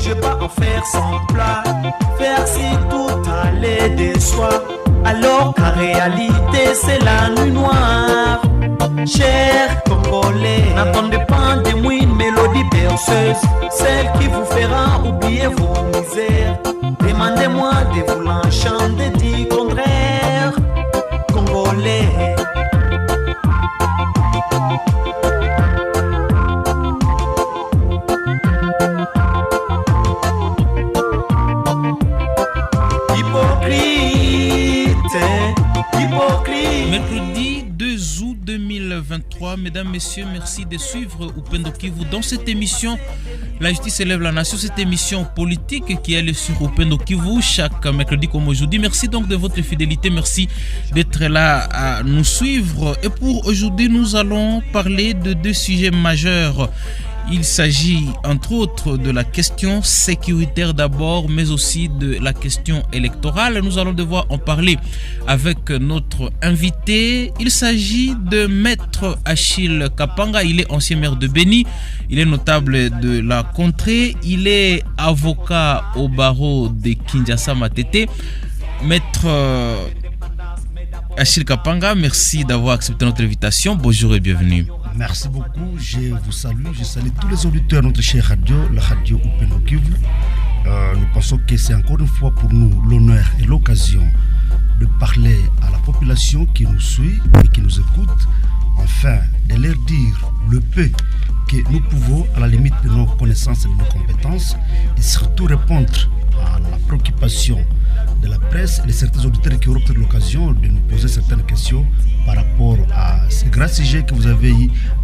je pas en faire sans plat. Faire si tout allait de soi, alors qu'en réalité c'est la nuit noire. Chers Congolais, n'attendez pas de moi une mélodie berceuse, celle qui vous fera oublier vos misères. Demandez-moi de vous l'enchanter du contraire. Congolais, mercredi 2 août 2023, mesdames, messieurs, merci de suivre Upendo Kivu dans cette émission La justice élève la nation, cette émission politique qui est sur Upendo Kivu chaque mercredi comme aujourd'hui. Merci donc de votre fidélité, merci d'être là à nous suivre. Et pour aujourd'hui, nous allons parler de deux sujets majeurs. Il s'agit entre autres de la question sécuritaire d'abord, mais aussi de la question électorale. Nous allons devoir en parler avec notre invité. Il s'agit de Maître Achille Kapanga. Il est ancien maire de Béni. Il est notable de la contrée. Il est avocat au barreau de Kinshasa Matete. Maître Achille Kapanga, merci d'avoir accepté notre invitation. Bonjour et bienvenue. Merci beaucoup, je vous salue, je salue tous les auditeurs de notre chère radio, la radio Upendo Kivu. Nous pensons que c'est encore une fois pour nous l'honneur et l'occasion de parler à la population qui nous suit et qui nous écoute, afin de leur dire le peu que nous pouvons, à la limite de nos connaissances et de nos compétences, et surtout répondre à la préoccupation de la presse et de certains auditeurs qui auront peut-être l'occasion de nous poser certaines questions par rapport à ce grand sujet que vous avez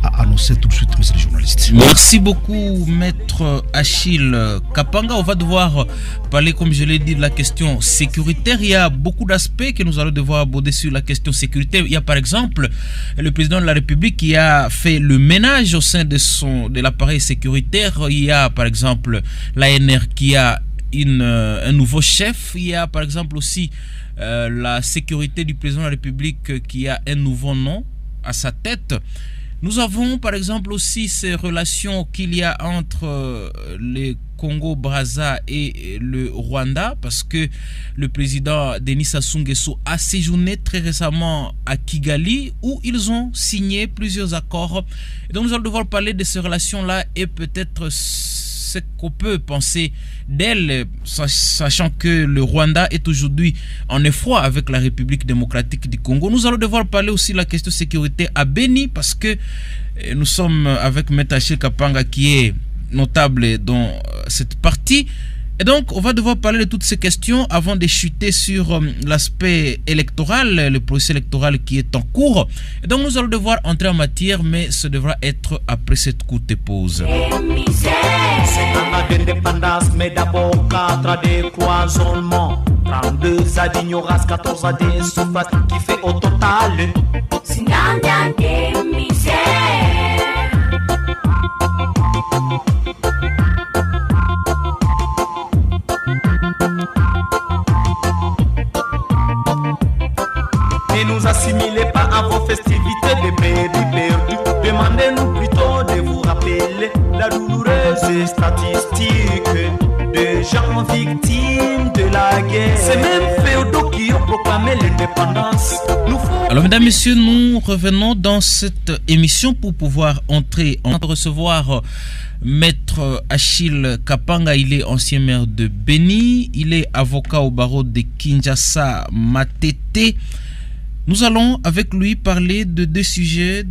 à annoncer tout de suite, monsieur le journaliste. Merci beaucoup, Maître Achille Kapanga. On va devoir parler, comme je l'ai dit, de la question sécuritaire. Il y a beaucoup d'aspects que nous allons devoir aborder sur la question sécuritaire. Il y a par exemple le président de la République qui a fait le ménage au sein de l'appareil sécuritaire. Il y a par exemple l'ANR qui a un nouveau chef. Il y a par exemple aussi la sécurité du président de la République qui a un nouveau nom à sa tête. Nous avons par exemple aussi ces relations qu'il y a entre les Congo-Brazza et le Rwanda, parce que le président Denis Sassou Nguesso a séjourné très récemment à Kigali où ils ont signé plusieurs accords. Et donc nous allons devoir parler de ces relations-là et peut-être ce qu'on peut penser d'elle, sachant que le Rwanda est aujourd'hui en effroi avec la République démocratique du Congo. Nous allons devoir parler aussi de la question de sécurité à Béni, parce que nous sommes avec Maître Achille Kapanga qui est notable dans cette partie. Et donc, on va devoir parler de toutes ces questions avant de chuter sur l'aspect électoral, le processus électoral qui est en cours. Et donc, nous allons devoir entrer en matière, mais ce devra être après cette courte pause. c'est un an d'indépendance, mais d'abord 4 ans de cloisonnement, 32 ans d'ignorance, 14 ans de souffrance, qui fait au total c'est un an de misère. Ne nous assimilez pas à vos festivités de baby perdu. Demandez-nous plutôt de vous rappeler la douloureuse statistique de gens victimes de la guerre. C'est même Féodaux qui ont proclamé l'indépendance. Alors mesdames, messieurs, nous revenons dans cette émission pour pouvoir entrer en recevoir Maître Achille Kapanga. Il est ancien maire de Béni, il est avocat au barreau de Kinshasa Matete. Nous allons avec lui parler de deux sujets.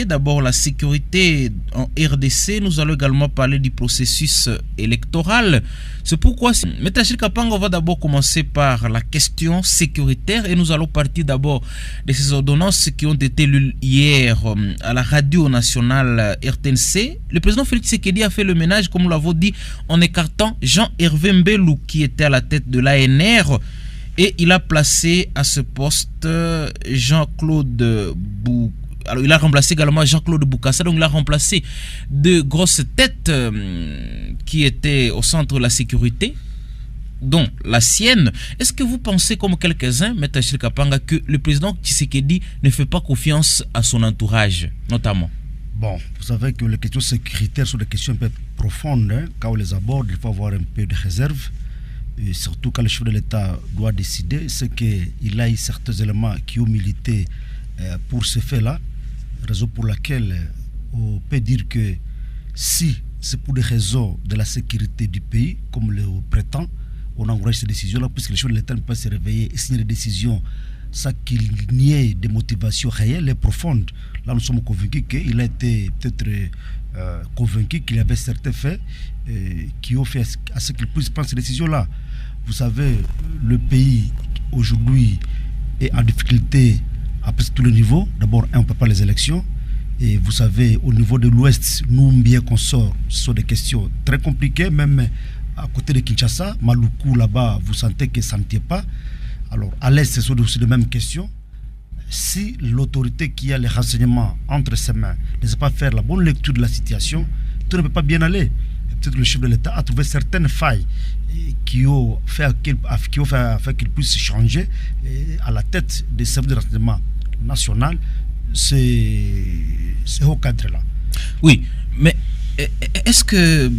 D'abord la sécurité en RDC. Nous allons également parler du processus électoral. C'est pourquoi, Maître Achille Kapanga, on va d'abord commencer par la question sécuritaire et nous allons partir d'abord de ces ordonnances qui ont été lues hier à la radio nationale RTNC. Le président Félix Tshisekedi a fait le ménage, comme nous l'avons dit, en écartant Jean-Hervé Mbelou qui était à la tête de l'ANR. Et il a placé à ce poste Jean-Claude Bou. Alors il a remplacé également Jean-Claude Boukassa. Donc il a remplacé deux grosses têtes qui étaient au centre de la sécurité, dont la sienne. Est-ce que vous pensez, comme quelques-uns, Maître Achille Kapanga, que le président Tshisekedi ne fait pas confiance à son entourage, notamment? Bon, vous savez que les questions sécuritaires sont des questions un peu profondes. Hein. Quand on les aborde, il faut avoir un peu de réserve. Et surtout quand le chef de l'État doit décider, c'est qu'il a eu certains éléments qui ont milité pour ce fait-là. Raison pour laquelle on peut dire que si c'est pour des raisons de la sécurité du pays, comme le prétend, on encourage ces décisions-là, puisque le chef de l'État ne peut pas se réveiller et signer des décisions sans qu'il n'y ait des motivations réelles et profondes. Là, nous sommes convaincus qu'il a été peut-être convaincu qu'il y avait certains faits qui ont fait à ce qu'il puisse prendre ces décisions-là. Vous savez, le pays aujourd'hui est en difficulté à presque tous les niveaux. D'abord, on ne peut pas les élections. Et vous savez, au niveau de l'Ouest, nous, bien qu'on sort, ce sont des questions très compliquées, même à côté de Kinshasa. Maluku, là-bas, vous sentez que ça ne tient pas. Alors, à l'Est, ce sont aussi les mêmes questions. Si l'autorité qui a les renseignements entre ses mains ne sait pas faire la bonne lecture de la situation, tout ne peut pas bien aller. Peut-être que le chef de l'État a trouvé certaines failles qui ont fait qu'il puisse changer à la tête des services de renseignement national c'est au cadre-là. Oui, mais est-ce que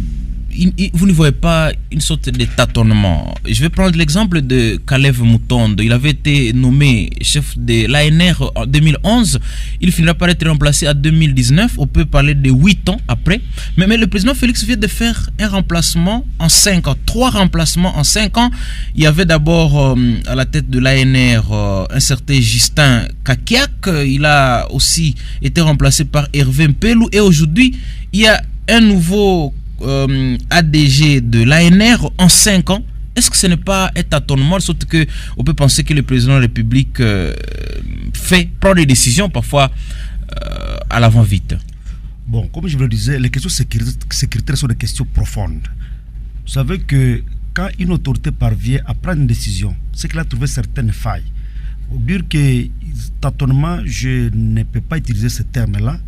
vous ne voyez pas une sorte de tâtonnement? Je vais prendre l'exemple de Kalev Mutondo. Il avait été nommé chef de l'ANR en 2011. Il finira par être remplacé en 2019. On peut parler de 8 ans après. Mais le président Félix vient de faire un remplacement en 5 ans. 3 remplacements en 5 ans. Il y avait d'abord à la tête de l'ANR un certain Justin Kakiak. Il a aussi été remplacé par Hervé Mpelou. Et aujourd'hui, il y a un nouveau ADG de l'ANR en 5 ans. Est-ce que ce n'est pas un tâtonnement, sauf qu'on peut penser que le président de la République prend des décisions parfois à l'avant-vite? Bon, comme je vous le disais, les questions sécuritaires sont des questions profondes. Vous savez que quand une autorité parvient à prendre une décision, c'est qu'elle a trouvé certaines failles. Pour dire que tâtonnement, je ne peux pas utiliser ce terme-là.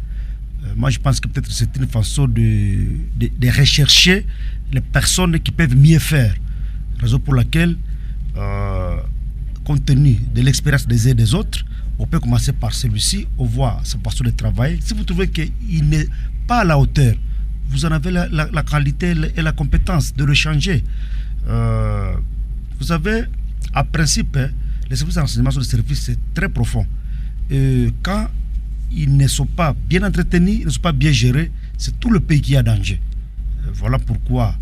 Moi, je pense que peut-être c'est une façon de rechercher les personnes qui peuvent mieux faire. Raison pour laquelle, compte tenu de l'expérience des uns et des autres, on peut commencer par celui-ci, on voit sa façon de travailler. Si vous trouvez qu'il n'est pas à la hauteur, vous en avez la qualité et la compétence de le changer. Vous savez, à principe, les services de renseignement sont des services très profonds. Quand ils ne sont pas bien entretenus, ils ne sont pas bien gérés, c'est tout le pays qui est en danger. Voilà pourquoi,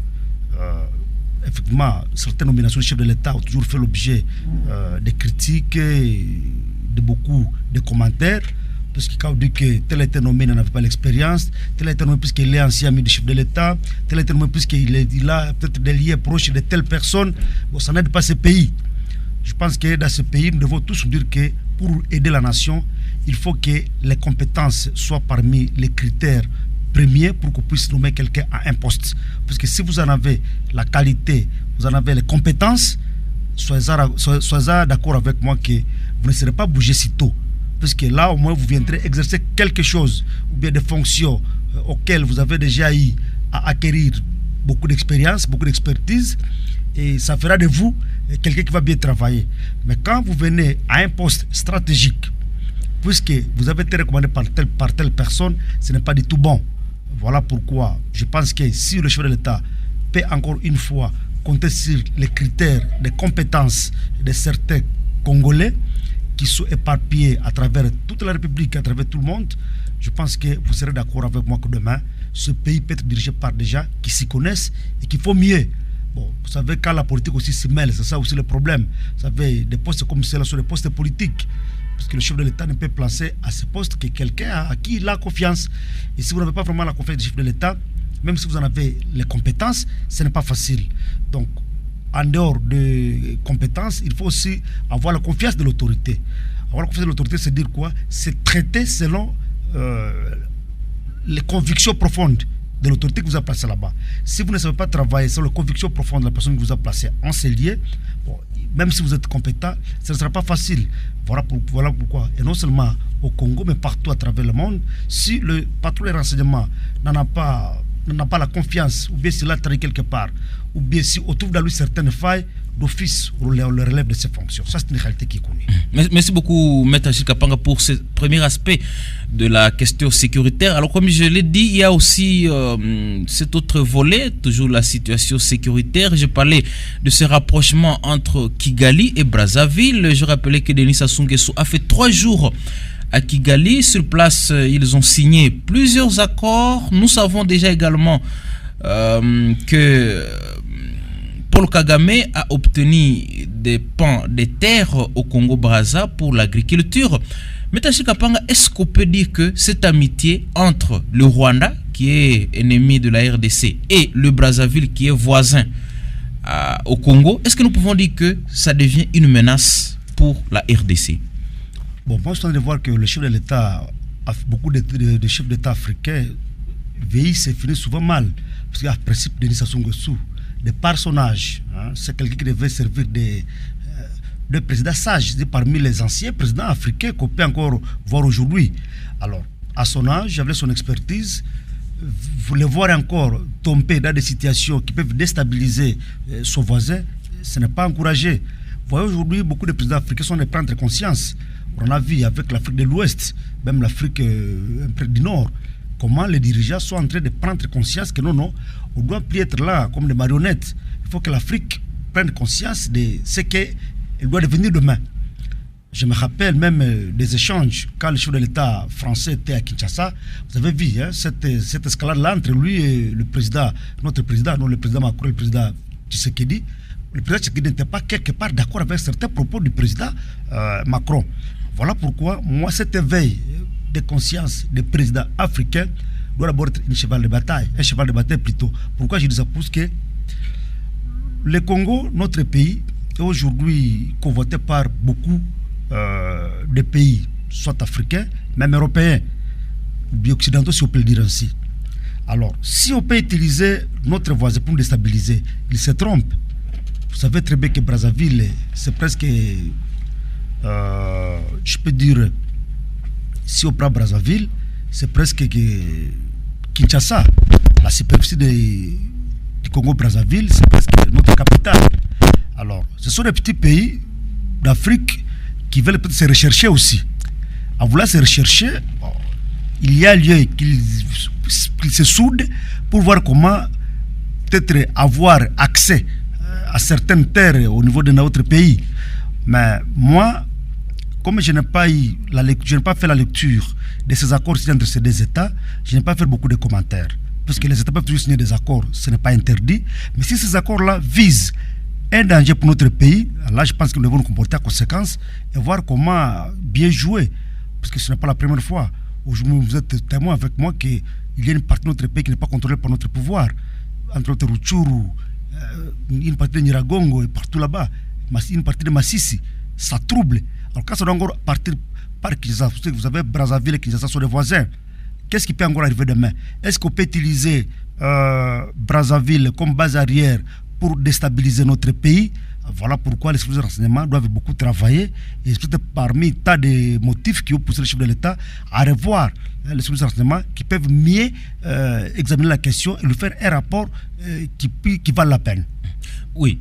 effectivement, certaines nominations de chefs de l'État ont toujours fait l'objet de critiques, de beaucoup de commentaires, parce que quand on dit que tel a été nommé, il n'en avait pas l'expérience, tel a été nommé puisqu'il est ancien ami du chef de l'État, tel a été nommé puisqu'il a peut-être des liens proches de telle personne, bon, ça n'aide pas ce pays. Je pense que dans ce pays, nous devons tous dire que pour aider la nation, il faut que les compétences soient parmi les critères premiers pour qu'on puisse nommer quelqu'un à un poste. Parce que si vous en avez la qualité, vous en avez les compétences, soyez d'accord avec moi que vous ne serez pas bougé si tôt. Parce que là, au moins, vous viendrez exercer quelque chose, ou bien des fonctions auxquelles vous avez déjà eu à acquérir beaucoup d'expérience, beaucoup d'expertise, et ça fera de vous quelqu'un qui va bien travailler. Mais quand vous venez à un poste stratégique, puisque vous avez été recommandé par telle personne, ce n'est pas du tout bon. Voilà pourquoi je pense que si le chef de l'État peut encore une fois compter sur les critères de compétences de certains Congolais qui sont éparpillés à travers toute la République, à travers tout le monde, je pense que vous serez d'accord avec moi que demain, ce pays peut être dirigé par des gens qui s'y connaissent et qu'il faut mieux. Bon, vous savez, quand la politique aussi se mêle, c'est ça aussi le problème. Vous savez, des postes comme ceux-là sont des postes politiques. Parce que le chef de l'État ne peut placer à ce poste que quelqu'un à qui il a confiance. Et si vous n'avez pas vraiment la confiance du chef de l'État, même si vous en avez les compétences, ce n'est pas facile. Donc, en dehors de compétences, il faut aussi avoir la confiance de l'autorité. Avoir la confiance de l'autorité, c'est dire quoi? C'est traiter selon les convictions profondes de l'autorité qui vous a placé là-bas. Si vous ne savez pas travailler sur les convictions profondes de la personne qui vous a placé en ces lieux, bon, même si vous êtes compétent, ce ne sera pas facile. Voilà pourquoi, et non seulement au Congo, mais partout à travers le monde, si le patron des renseignements n'en a pas la confiance, ou bien s'il a trahi quelque part, ou bien si on trouve dans lui certaines failles, d'office le relève de ses fonctions. Ça, c'est une réalité qui est connue. Merci beaucoup, Maître Achille Kapanga, pour ce premier aspect de la question sécuritaire. Alors, comme je l'ai dit, il y a aussi cet autre volet, toujours la situation sécuritaire. Je parlais de ce rapprochement entre Kigali et Brazzaville. Je rappelais que Denis Sassou Nguesso a fait 3 jours à Kigali. Sur place, ils ont signé plusieurs accords. Nous savons déjà également que Paul Kagame a obtenu des pans de terre au Congo-Brazza pour l'agriculture. Mais Tachi Kapanga, est-ce qu'on peut dire que cette amitié entre le Rwanda, qui est ennemi de la RDC, et le Brazzaville, qui est voisin au Congo, est-ce que nous pouvons dire que ça devient une menace pour la RDC? Bon, moi je suis en train de voir que le chef de l'État, beaucoup de chefs d'État africains veillent, c'est fini souvent mal. Parce qu'il y a le principe de Denis Sassou Nguesso, des personnages. Hein, c'est quelqu'un qui devait servir de président sage, parmi les anciens présidents africains qu'on peut encore voir aujourd'hui. Alors, à son âge, avec son expertise, vous le voir encore tomber dans des situations qui peuvent déstabiliser son voisin, ce n'est pas encouragé. Vous voyez, aujourd'hui, beaucoup de présidents africains sont en train de prendre conscience. On a vu avec l'Afrique de l'Ouest, même l'Afrique un peu du Nord, comment les dirigeants sont en train de prendre conscience que non, on ne doit plus être là comme des marionnettes. Il faut que l'Afrique prenne conscience de ce qu'elle doit devenir demain. Je me rappelle même des échanges quand le chef de l'État français était à Kinshasa. Vous avez vu cette escalade-là entre lui et le président, notre président, non le président Macron et le président Tshisekedi. Le président Tshisekedi n'était pas quelque part d'accord avec certains propos du président Macron. Voilà pourquoi, moi, cet éveil de conscience des présidents africains doit d'abord être un cheval de bataille plutôt. Pourquoi je dis ça? Parce que le Congo, notre pays, est aujourd'hui convoité par beaucoup de pays, soit africains, même européens, ou occidentaux, si on peut le dire ainsi. Alors, si on peut utiliser notre voisin pour nous déstabiliser, il se trompe. Vous savez très bien que Brazzaville, c'est presque, je peux dire, si on prend Brazzaville, c'est presque Kinshasa. La superficie du Congo-Brazzaville, c'est presque notre capitale. Alors, ce sont des petits pays d'Afrique qui veulent peut-être se rechercher aussi. En voulant se rechercher, bon, il y a lieu qu'ils se soudent pour voir comment peut-être avoir accès à certaines terres au niveau de notre pays. Mais moi, comme je n'ai pas fait la lecture de ces accords signés entre ces deux États, je n'ai pas fait beaucoup de commentaires. Parce que les États peuvent toujours signer des accords, ce n'est pas interdit. Mais si ces accords-là visent un danger pour notre pays, là je pense que nous devons nous comporter en conséquence et voir comment bien jouer. Parce que ce n'est pas la première fois. Aujourd'hui, vous êtes témoin avec moi qu'il y a une partie de notre pays qui n'est pas contrôlée par notre pouvoir. Entre autres, Rutshuru, une partie de Nyiragongo et partout là-bas, une partie de Massissi. Ça trouble. Alors quand ça doit encore partir par Kinshasa, vous avez Brazzaville et Kinshasa sont des voisins. Qu'est-ce qui peut encore arriver demain? Est-ce qu'on peut utiliser Brazzaville comme base arrière pour déstabiliser notre pays? Voilà pourquoi les services de renseignement doivent beaucoup travailler. Et c'est peut-être parmi tant de motifs qui ont poussé le chef de l'État à revoir les services de renseignement qui peuvent mieux examiner la question et lui faire un rapport qui vale la peine. Oui,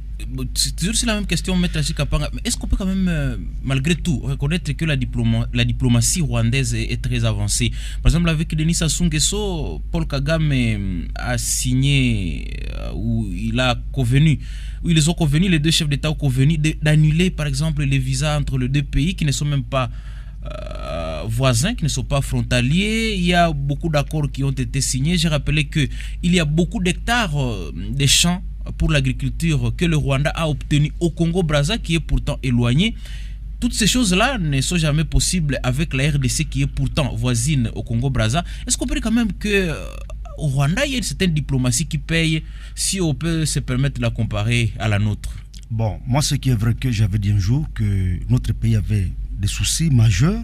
c'est toujours la même question, Maître Achille Kapanga. Mais est-ce qu'on peut quand même, malgré tout, reconnaître que la diplomatie rwandaise est très avancée? Par exemple, avec Denis Sassou Nguesso, Paul Kagame a signé, où ils ont convenu, les deux chefs d'État ont convenu d'annuler, par exemple, les visas entre les deux pays qui ne sont même pas voisins, qui ne sont pas frontaliers. Il y a beaucoup d'accords qui ont été signés. J'ai rappelé qu'il y a beaucoup d'hectares de champs pour l'agriculture que le Rwanda a obtenu au Congo-Brazza, qui est pourtant éloigné. Toutes ces choses-là ne sont jamais possibles avec la RDC qui est pourtant voisine au Congo-Brazza. Est-ce qu'on peut dire quand même que au Rwanda, il y a une certaine diplomatie qui paye, si on peut se permettre de la comparer à la nôtre? Bon, moi, ce qui est vrai que j'avais dit un jour que notre pays avait des soucis majeurs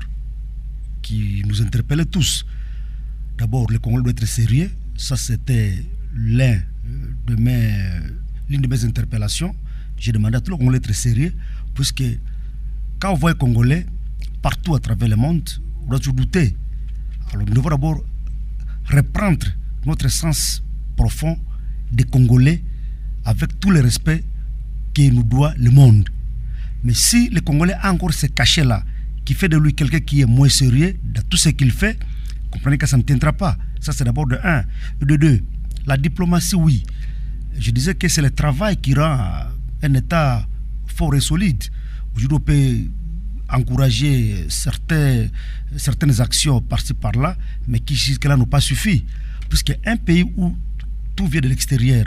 qui nous interpellaient tous. D'abord, le Congo doit être sérieux. Ça, c'était l'une de mes interpellations. J'ai demandé à tout le Congolais d'être sérieux, puisque quand on voit les Congolais partout à travers le monde, on doit toujours douter. Alors nous devons d'abord reprendre notre sens profond des Congolais avec tout le respect que nous doit le monde. Mais si le Congolais a encore ce cachet-là, qui fait de lui quelqu'un qui est moins sérieux dans tout ce qu'il fait, comprenez que ça ne tiendra pas. Ça, c'est d'abord de un. Et de deux, la diplomatie, oui. Je disais que c'est le travail qui rend un État fort et solide. Aujourd'hui, on peut encourager certaines actions par-ci, par-là, mais qui jusque-là n'ont pas suffi. Puisqu'un pays où tout vient de l'extérieur,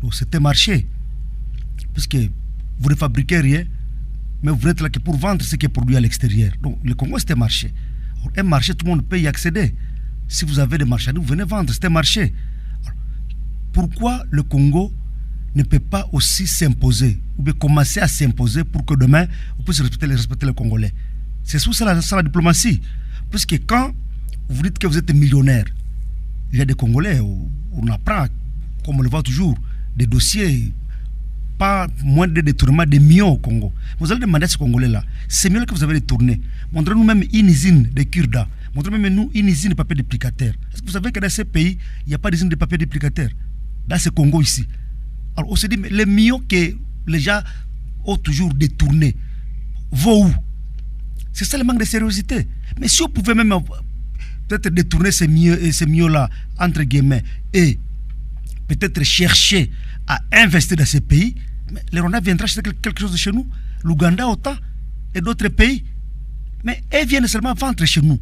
donc c'est un marché. Puisque vous ne fabriquez rien, mais vous êtes là que pour vendre ce qui est produit à l'extérieur. Donc le Congo, c'est un marché. Alors, un marché, tout le monde peut y accéder. Si vous avez des marchandises, vous venez vendre, c'est un marché. Alors, pourquoi le Congo ne peut pas aussi s'imposer, ou bien commencer à s'imposer pour que demain, on puisse respecter les Congolais? C'est ça la diplomatie. Puisque quand vous dites que vous êtes millionnaire, il y a des Congolais, on apprend, comme on le voit toujours, des dossiers, pas moins de détournements de millions au Congo. Vous allez demander à ces Congolais-là, ces millions que vous avez détournés, montrez-nous même une usine de cure-dents, montrez-nous même une usine de papier duplicateur. Est-ce que vous savez que dans ces pays, il n'y a pas d'usine de papier duplicateur? Dans ce Congo ici. Alors on se dit, mais les millions que les gens ont toujours détournés vont où? C'est ça le manque de sérieuxité. Mais si on pouvait même peut-être détourner ces millions-là, entre guillemets, et peut-être chercher à investir dans ces pays, mais les Rwandais viendront acheter quelque chose de chez nous, l'Ouganda autant, et d'autres pays. Mais elles viennent seulement vendre chez nous.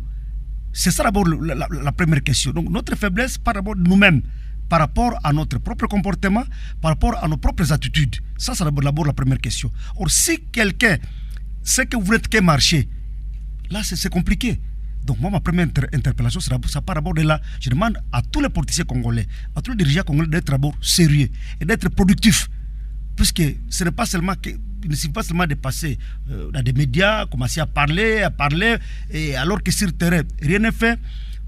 C'est ça d'abord la première question. Donc notre faiblesse par rapport à nous-mêmes, par rapport à notre propre comportement, par rapport à nos propres attitudes. Ça, c'est d'abord la première question. Or, si quelqu'un sait que vous n'êtes qu'un marché, là, c'est compliqué. Donc moi, ma première interpellation, ça part d'abord de là. Je demande à tous les politiciens congolais, à tous les dirigeants congolais d'être d'abord sérieux et d'être productifs. Puisque ce n'est pas seulement que, il ne suffit pas seulement de passer dans des médias, commencer à parler, et alors que sur le terrain, rien n'est fait,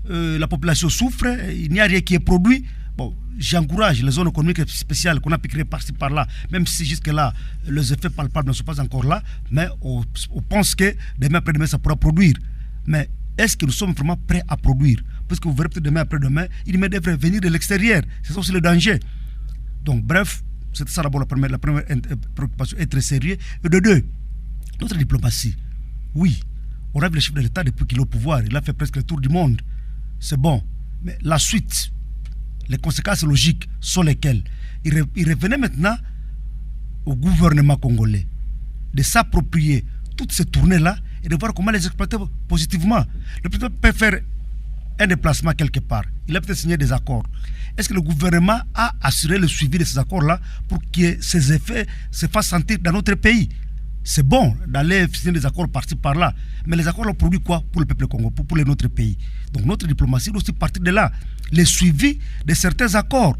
la population souffre, il n'y a rien qui est produit. Bon, j'encourage les zones économiques spéciales qu'on a pu créer par-ci par-là, même si jusque-là, les effets palpables ne sont pas encore là, mais on pense que demain après-demain, ça pourra produire. Mais est-ce que nous sommes vraiment prêts à produire? Parce que vous verrez peut-être demain après-demain, il devrait venir de l'extérieur. C'est ça aussi le danger. Donc, bref, c'est ça d'abord la première préoccupation, être sérieux. Et de deux, notre diplomatie. Oui, on rêve le chef de l'État depuis qu'il est au pouvoir. Il a fait presque le tour du monde. C'est bon. Mais la suite, les conséquences logiques sont lesquelles? Il revenait maintenant au gouvernement congolais de s'approprier toutes ces tournées-là et de voir comment les exploiter positivement. Le président peut faire un déplacement quelque part. Il a peut-être signé des accords. Est-ce que le gouvernement a assuré le suivi de ces accords-là pour que ces effets se fassent sentir dans notre pays? C'est bon d'aller signer des accords par-ci par-là, mais les accords ont produit quoi pour le peuple congolais, pour notre pays? Donc notre diplomatie doit aussi partir de là. Le suivi de certains accords.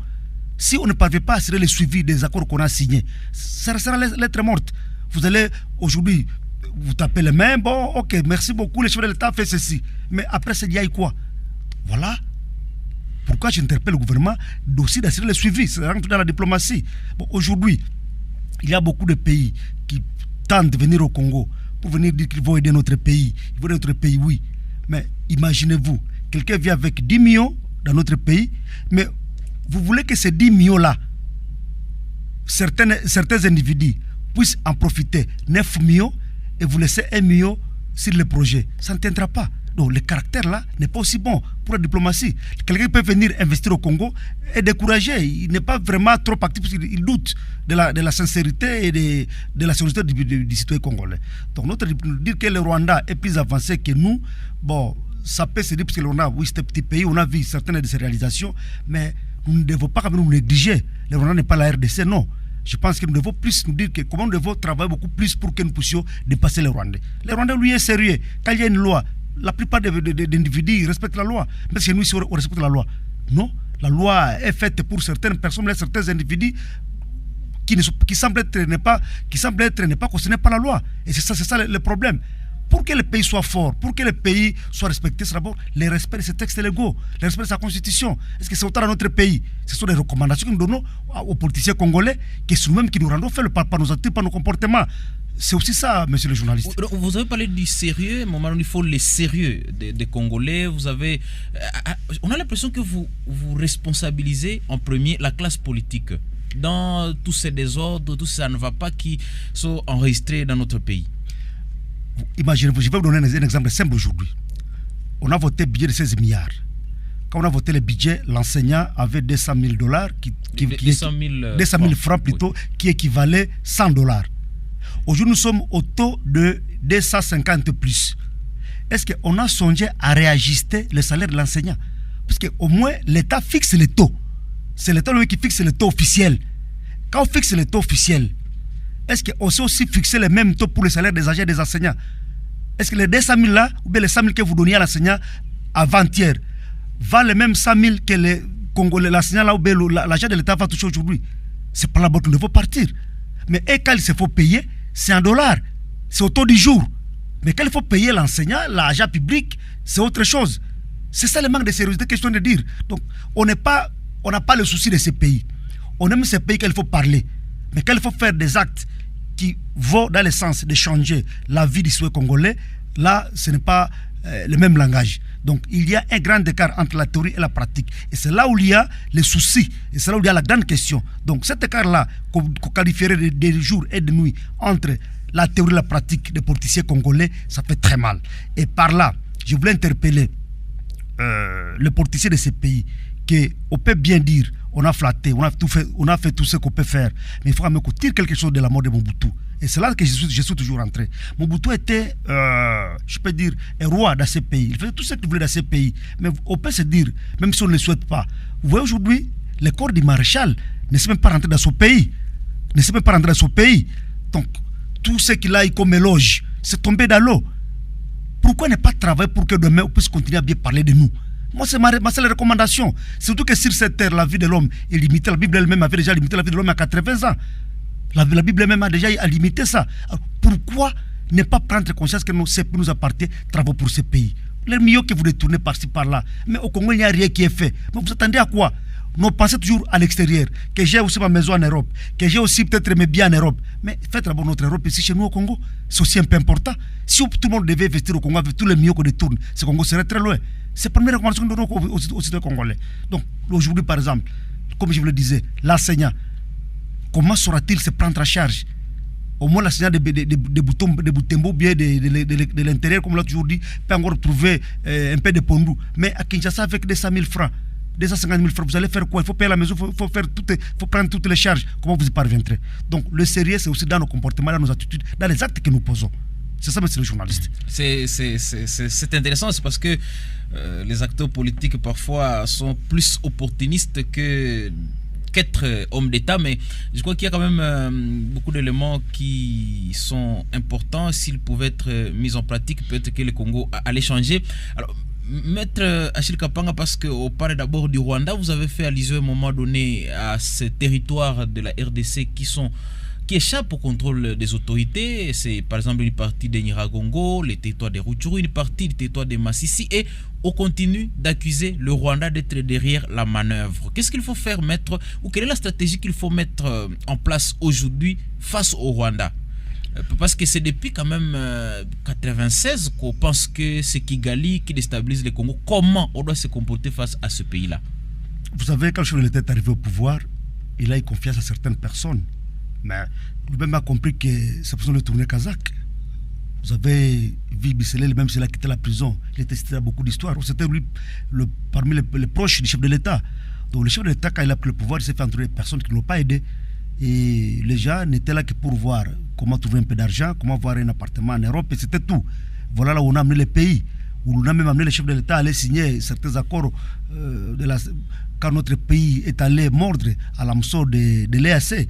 Si on ne parvient pas à assurer le suivi des accords qu'on a signés, ça sera lettre morte. Vous allez aujourd'hui vous tapez les mains, bon, ok, merci beaucoup, le chef de l'État fait ceci. Mais après, c'est d'y quoi? Voilà. Pourquoi j'interpelle le gouvernement aussi d'assurer le suivi? Ça rentre dans la diplomatie. Bon, aujourd'hui, il y a beaucoup de pays qui tentent de venir au Congo pour venir dire qu'ils vont aider notre pays. Ils vont aider notre pays, oui. Mais imaginez-vous, quelqu'un vient avec 10 millions dans notre pays, mais vous voulez que ces 10 millions-là, certains individus puissent en profiter 9 millions et vous laissez 1 million sur le projet. Ça ne tiendra pas. Donc le caractère là n'est pas aussi bon pour la diplomatie. Quelqu'un peut venir investir au Congo et décourager. Il n'est pas vraiment trop actif parce qu'il doute de la sincérité et de la sécurité du citoyen congolais. Donc dire que le Rwanda est plus avancé que nous, bon, ça peut se dire parce que le Rwanda, oui, c'est un petit pays, on a vu certaines de ses réalisations, mais nous ne devons pas quand même nous négliger. Le Rwanda n'est pas la RDC, non. Je pense que nous devons plus nous dire que comment nous devons travailler beaucoup plus pour que nous puissions dépasser les Rwandais. Les Rwandais, lui, est sérieux. Quand il y a une loi, la plupart des individus respectent la loi. Mais chez nous, ici, on respecte la loi. Non, la loi est faite pour certaines personnes, mais certains individus qui semblent être ne pas concernés par la loi. Et c'est ça le problème. Pour que le pays soit fort, pour que le pays soit respecté, c'est d'abord le respect de ses textes légaux, le respect de sa constitution. Est-ce que c'est autant dans notre pays? Ce sont des recommandations que nous donnons aux politiciens congolais, que c'est nous-mêmes qui nous rendons fait par nos actes, par nos comportements. C'est aussi ça, monsieur le journaliste. Vous avez parlé du sérieux, mais il faut le sérieux des Congolais. Vous avez, on a l'impression que vous responsabilisez en premier la classe politique. dans tous ces désordres, tout ça ne va pas qui sont enregistrés dans notre pays? Imaginez-vous, je vais vous donner un exemple simple aujourd'hui. On a voté le budget de 16 milliards. Quand on a voté le budget, l'enseignant avait $200 200 000 francs plutôt, qui équivalait $100. Aujourd'hui, nous sommes au taux de 250 plus. Est-ce qu'on a songé à réajuster le salaire de l'enseignant? Parce qu'au moins, l'État fixe le taux. C'est l'État qui fixe le taux officiel. Quand on fixe le taux officiel, est-ce qu'on sait aussi fixer le même taux pour le salaire des agents et des enseignants? Est-ce que les 200 000 là, ou bien les 100 000 que vous donniez à l'enseignant avant-hier, valent les mêmes 100 000 que les Congolais, l'enseignant là, ou bien l'agent de l'État va toucher aujourd'hui? C'est pas là-bas qu'il faut partir. Mais quand il se faut payer, c'est en dollars. C'est au taux du jour. Mais quand il faut payer l'enseignant, l'agent public, c'est autre chose. C'est ça le manque de sérieuxité que je viens de dire. Donc, on n'a pas le souci de ces pays. On aime ces pays qu'il faut parler. Mais quand il faut faire des actes qui vont dans le sens de changer la vie du citoyen congolais, là, ce n'est pas le même langage. Donc, il y a un grand écart entre la théorie et la pratique. Et c'est là où il y a les soucis. Et c'est là où il y a la grande question. Donc, cet écart-là, qu'on qualifierait de jour et de nuit, entre la théorie et la pratique des politiciens congolais, ça fait très mal. Et par là, je voulais interpeller les politiciens de ces pays, qu'on peut bien dire, on a flatté, on a fait tout ce qu'on peut faire, mais il faut quand même qu'on tire quelque chose de la mort de Mobutu. Et c'est là que je suis toujours rentré. Mobutu était, je peux dire, un roi dans ces pays. Il faisait tout ce qu'il voulait dans ces pays. Mais on peut se dire, même si on ne le souhaite pas, vous voyez aujourd'hui, le corps du maréchal ne s'est même pas rentré dans son pays. Donc, tout ce qu'il a eu comme éloge, c'est tombé dans l'eau. Pourquoi ne pas travailler pour que demain on puisse continuer à bien parler de nous? Moi, c'est ma seule recommandation. Surtout que sur cette terre, la vie de l'homme est limitée. La Bible elle-même avait déjà limité la vie de l'homme à 80 ans. La Bible elle-même a déjà limité ça. Alors, pourquoi ne pas prendre conscience que ces pays nous appartiennent, travaux pour ces pays? Les millions que vous détournez par-ci, par-là. Mais au Congo, il n'y a rien qui est fait. Mais vous attendez à quoi? Nous pensons toujours à l'extérieur, que j'ai aussi ma maison en Europe, que j'ai aussi peut-être mes biens en Europe. Mais faites d'abord notre Europe ici chez nous au Congo. C'est aussi un peu important. Si tout le monde devait investir au Congo avec tous les millions qu'on détourne, ce Congo serait très loin. C'est la première recommandation que nous donnons aux citoyens congolais. Donc aujourd'hui par exemple, comme je vous le disais, l'enseignant, comment saura-t-il se prendre en charge? Au moins l'enseignant de Butembo, bien de l'intérieur, comme on l'a toujours dit, peut encore trouver un peu de pondou. Mais à Kinshasa, avec 200 000 francs, 250 000 francs, vous allez faire quoi? Il faut payer la maison, il faut prendre toutes les charges. Comment vous y parviendrez? Donc le sérieux, c'est aussi dans nos comportements, dans nos attitudes, dans les actes que nous posons. C'est ça, monsieur le journaliste. C'est intéressant, c'est parce que les acteurs politiques parfois sont plus opportunistes qu'être homme d'État, mais je crois qu'il y a quand même beaucoup d'éléments qui sont importants. S'ils pouvaient être mis en pratique, peut-être que le Congo allait changer. Alors, Maître Achille Kapanga, parce qu'on parle d'abord du Rwanda, vous avez fait allusion à un moment donné à ces territoires de la RDC qui échappent au contrôle des autorités. C'est par exemple une partie de Nyiragongo, les territoires de Rutshuru, une partie du territoire de Masisi, et on continue d'accuser le Rwanda d'être derrière la manœuvre. Qu'est-ce qu'il faut faire, maître, ou quelle est la stratégie qu'il faut mettre en place aujourd'hui face au Rwanda? Parce que c'est depuis quand même 96 qu'on pense que c'est Kigali qui déstabilise le Congo. Comment on doit se comporter face à ce pays-là? Vous savez, quand Choulet est arrivé au pouvoir, il a eu confiance à certaines personnes. Mais lui-même a compris que c'est pour le tourner kazakh. Vous avez vu Bissele, même s'il a quitté la prison, il était cité à beaucoup d'histoires. C'était lui parmi les proches du chef de l'État. Donc le chef de l'État, quand il a pris le pouvoir, il s'est fait entourer de personnes qui ne l'ont pas aidé. Et les gens n'étaient là que pour voir comment trouver un peu d'argent, comment avoir un appartement en Europe, et c'était tout. Voilà là où on a amené le pays, où on a même amené le chef de l'État à aller signer certains accords quand notre pays est allé mordre à l'hameçon de l'EAC.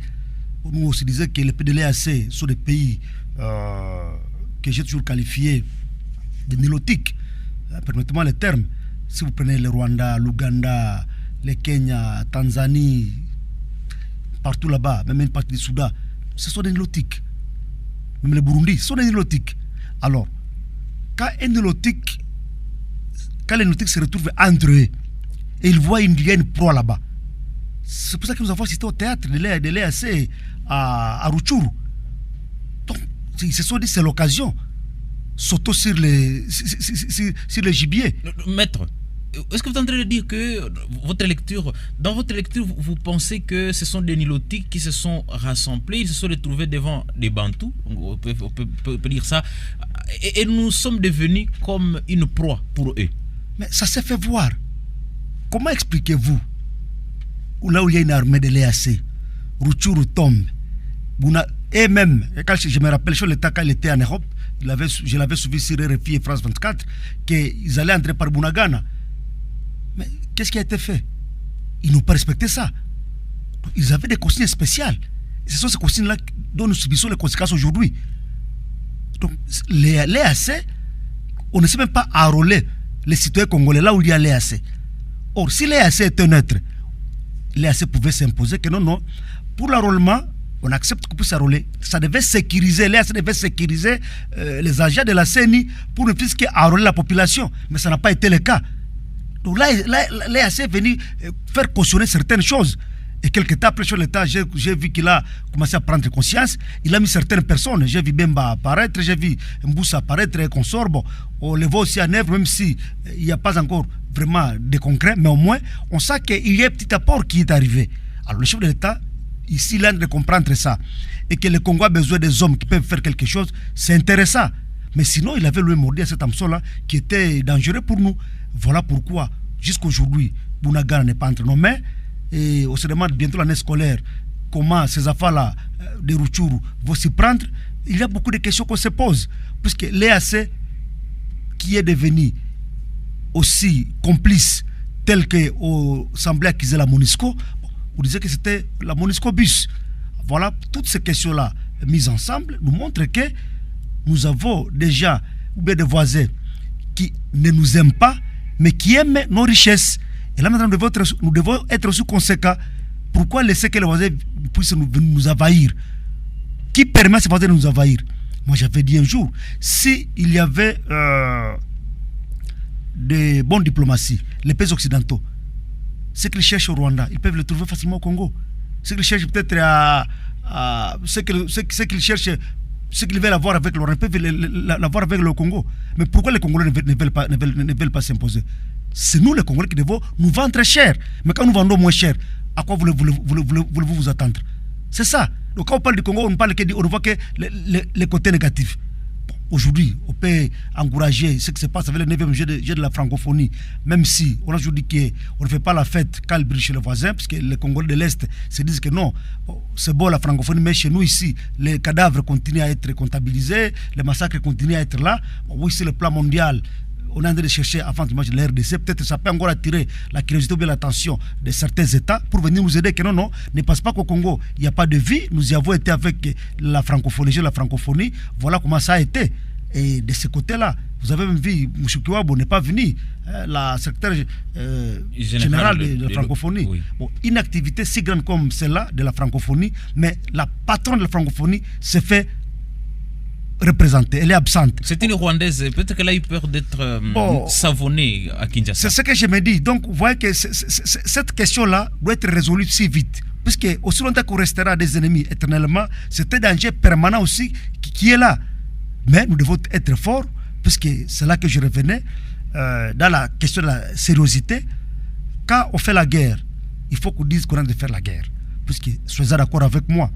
Nous aussi disait que les pays de l'EAC sont des pays que j'ai toujours qualifiés de nélotiques. Permettez-moi le terme. Si vous prenez le Rwanda, l'Ouganda, le Kenya, Tanzanie, partout là-bas, même une partie du Soudan, ce sont des nélotiques. Même le Burundi, ce sont des nélotiques. Alors, quand les nélotiques se retrouvent entre eux, et ils voient il y a une proie là-bas, c'est pour ça que nous avons assisté au théâtre de l'EAC à Rutshuru. Donc, ils se sont dit c'est l'occasion. Sauter sur les gibiers. Maître, est-ce que vous êtes en train de dire que dans votre lecture, vous pensez que ce sont des Nilotiques qui se sont rassemblés, ils se sont retrouvés devant des Bantous, on peut dire ça, et nous sommes devenus comme une proie pour eux? Mais ça s'est fait voir. Comment expliquez-vous là où il y a une armée de l'EAC, Rutshuru tombe, et même, quand je me rappelle, l'État quand il était en Europe, je l'avais suivi sur RFI et France 24, qu'ils allaient entrer par Bunagana. Mais qu'est-ce qui a été fait? Ils n'ont pas respecté ça. Ils avaient des consignes spéciales. Et ce sont ces consignes-là dont nous subissons les conséquences aujourd'hui. Donc, l'EAC, on ne sait même pas enrôler les citoyens congolais là où il y a l'EAC. Or, si l'EAC était neutre, l'EAC pouvait s'imposer que non, pour l'enrôlement, on accepte qu'on puisse enrôler. Ça devait sécuriser, l'EAC devait sécuriser les agents de la CENI pour ne plus qu'enrôler la population. Mais ça n'a pas été le cas. Donc là, l'EAC est venu faire cautionner certaines choses. Et quelques temps après sur l'État, j'ai vu qu'il a commencé à prendre conscience. Il a mis certaines personnes. J'ai vu Bemba apparaître, j'ai vu Mboussa apparaître et consort. Bon, on le voit aussi à Nèvres, même s'il n'y a pas encore vraiment de concret. Mais au moins, on sait qu'il y a un petit apport qui est arrivé. Alors le chef de l'État, ici, il a de comprendre ça. Et que le Congo a besoin des hommes qui peuvent faire quelque chose, c'est intéressant. Mais sinon, il avait lui mordu à cet hameçon-là qui était dangereux pour nous. Voilà pourquoi, jusqu'aujourd'hui, Bunagana n'est pas entre nos mains. Et on se demande bientôt l'année scolaire comment ces affaires-là de Rutshuru vont s'y prendre. Il y a beaucoup de questions qu'on se pose. Puisque l'EAC, qui est devenu aussi complice, tel qu'on semblait accuser la MONUSCO, on disait que c'était la MONUSCO bus. Voilà, toutes ces questions-là mises ensemble nous montrent que nous avons déjà ou bien des voisins qui ne nous aiment pas, mais qui aiment nos richesses. Et là maintenant, nous devons être aussi conséquents. Pourquoi laisser que les voisins puissent nous envahir? Qui permet à ces voisins de nous envahir? Moi j'avais dit un jour, s'il y avait des bonnes diplomaties, les pays occidentaux, ce qu'ils cherchent au Rwanda, ils peuvent le trouver facilement au Congo. Ce qu'ils cherchent peut-être ce qu'ils cherchent, ce qu'ils veulent avoir avec le Rwanda, ils peuvent l'avoir avec le Congo. Mais pourquoi les Congolais ne veulent pas s'imposer? C'est nous les Congolais qui devons nous vendre cher. Mais quand nous vendons moins cher, à quoi voulez-vous vous attendre? C'est ça. Donc quand on parle du Congo, on ne voit que les côtés négatifs. Bon, aujourd'hui, on peut encourager ce qui se passe avec le 9e jeu de la francophonie, même si on a aujourd'hui dit qu'on ne fait pas la fête calbre chez les voisins, parce que les Congolais de l'Est se disent que non, c'est beau la francophonie, mais chez nous ici, les cadavres continuent à être comptabilisés, les massacres continuent à être là. Bon, oui, c'est le plan mondial. On est en train de chercher avant du match de la RDC, peut-être ça peut encore attirer la curiosité ou bien l'attention de certains États pour venir nous aider que non, ne passe pas qu'au Congo, il n'y a pas de vie. Nous y avons été avec la francophonie, voilà comment ça a été. Et de ce côté-là, vous avez même vu, Mouchoukiwabo n'est pas venu, la secrétaire générale de la francophonie. Oui. Bon, une activité si grande comme celle-là de la francophonie, mais la patronne de la francophonie se fait représentée, elle est absente. C'est une Rwandaise, peut-être qu'elle a eu peur d'être savonnée à Kinshasa. C'est ce que je me dis. Donc, vous voyez que cette question-là doit être résolue si vite. Puisque aussi longtemps qu'on restera des ennemis éternellement, c'est un danger permanent aussi qui est là. Mais nous devons être forts, puisque c'est là que je revenais, dans la question de la sérieuxité. Quand on fait la guerre, il faut qu'on dise qu'on a de faire la guerre. Puisque, soyez d'accord avec moi,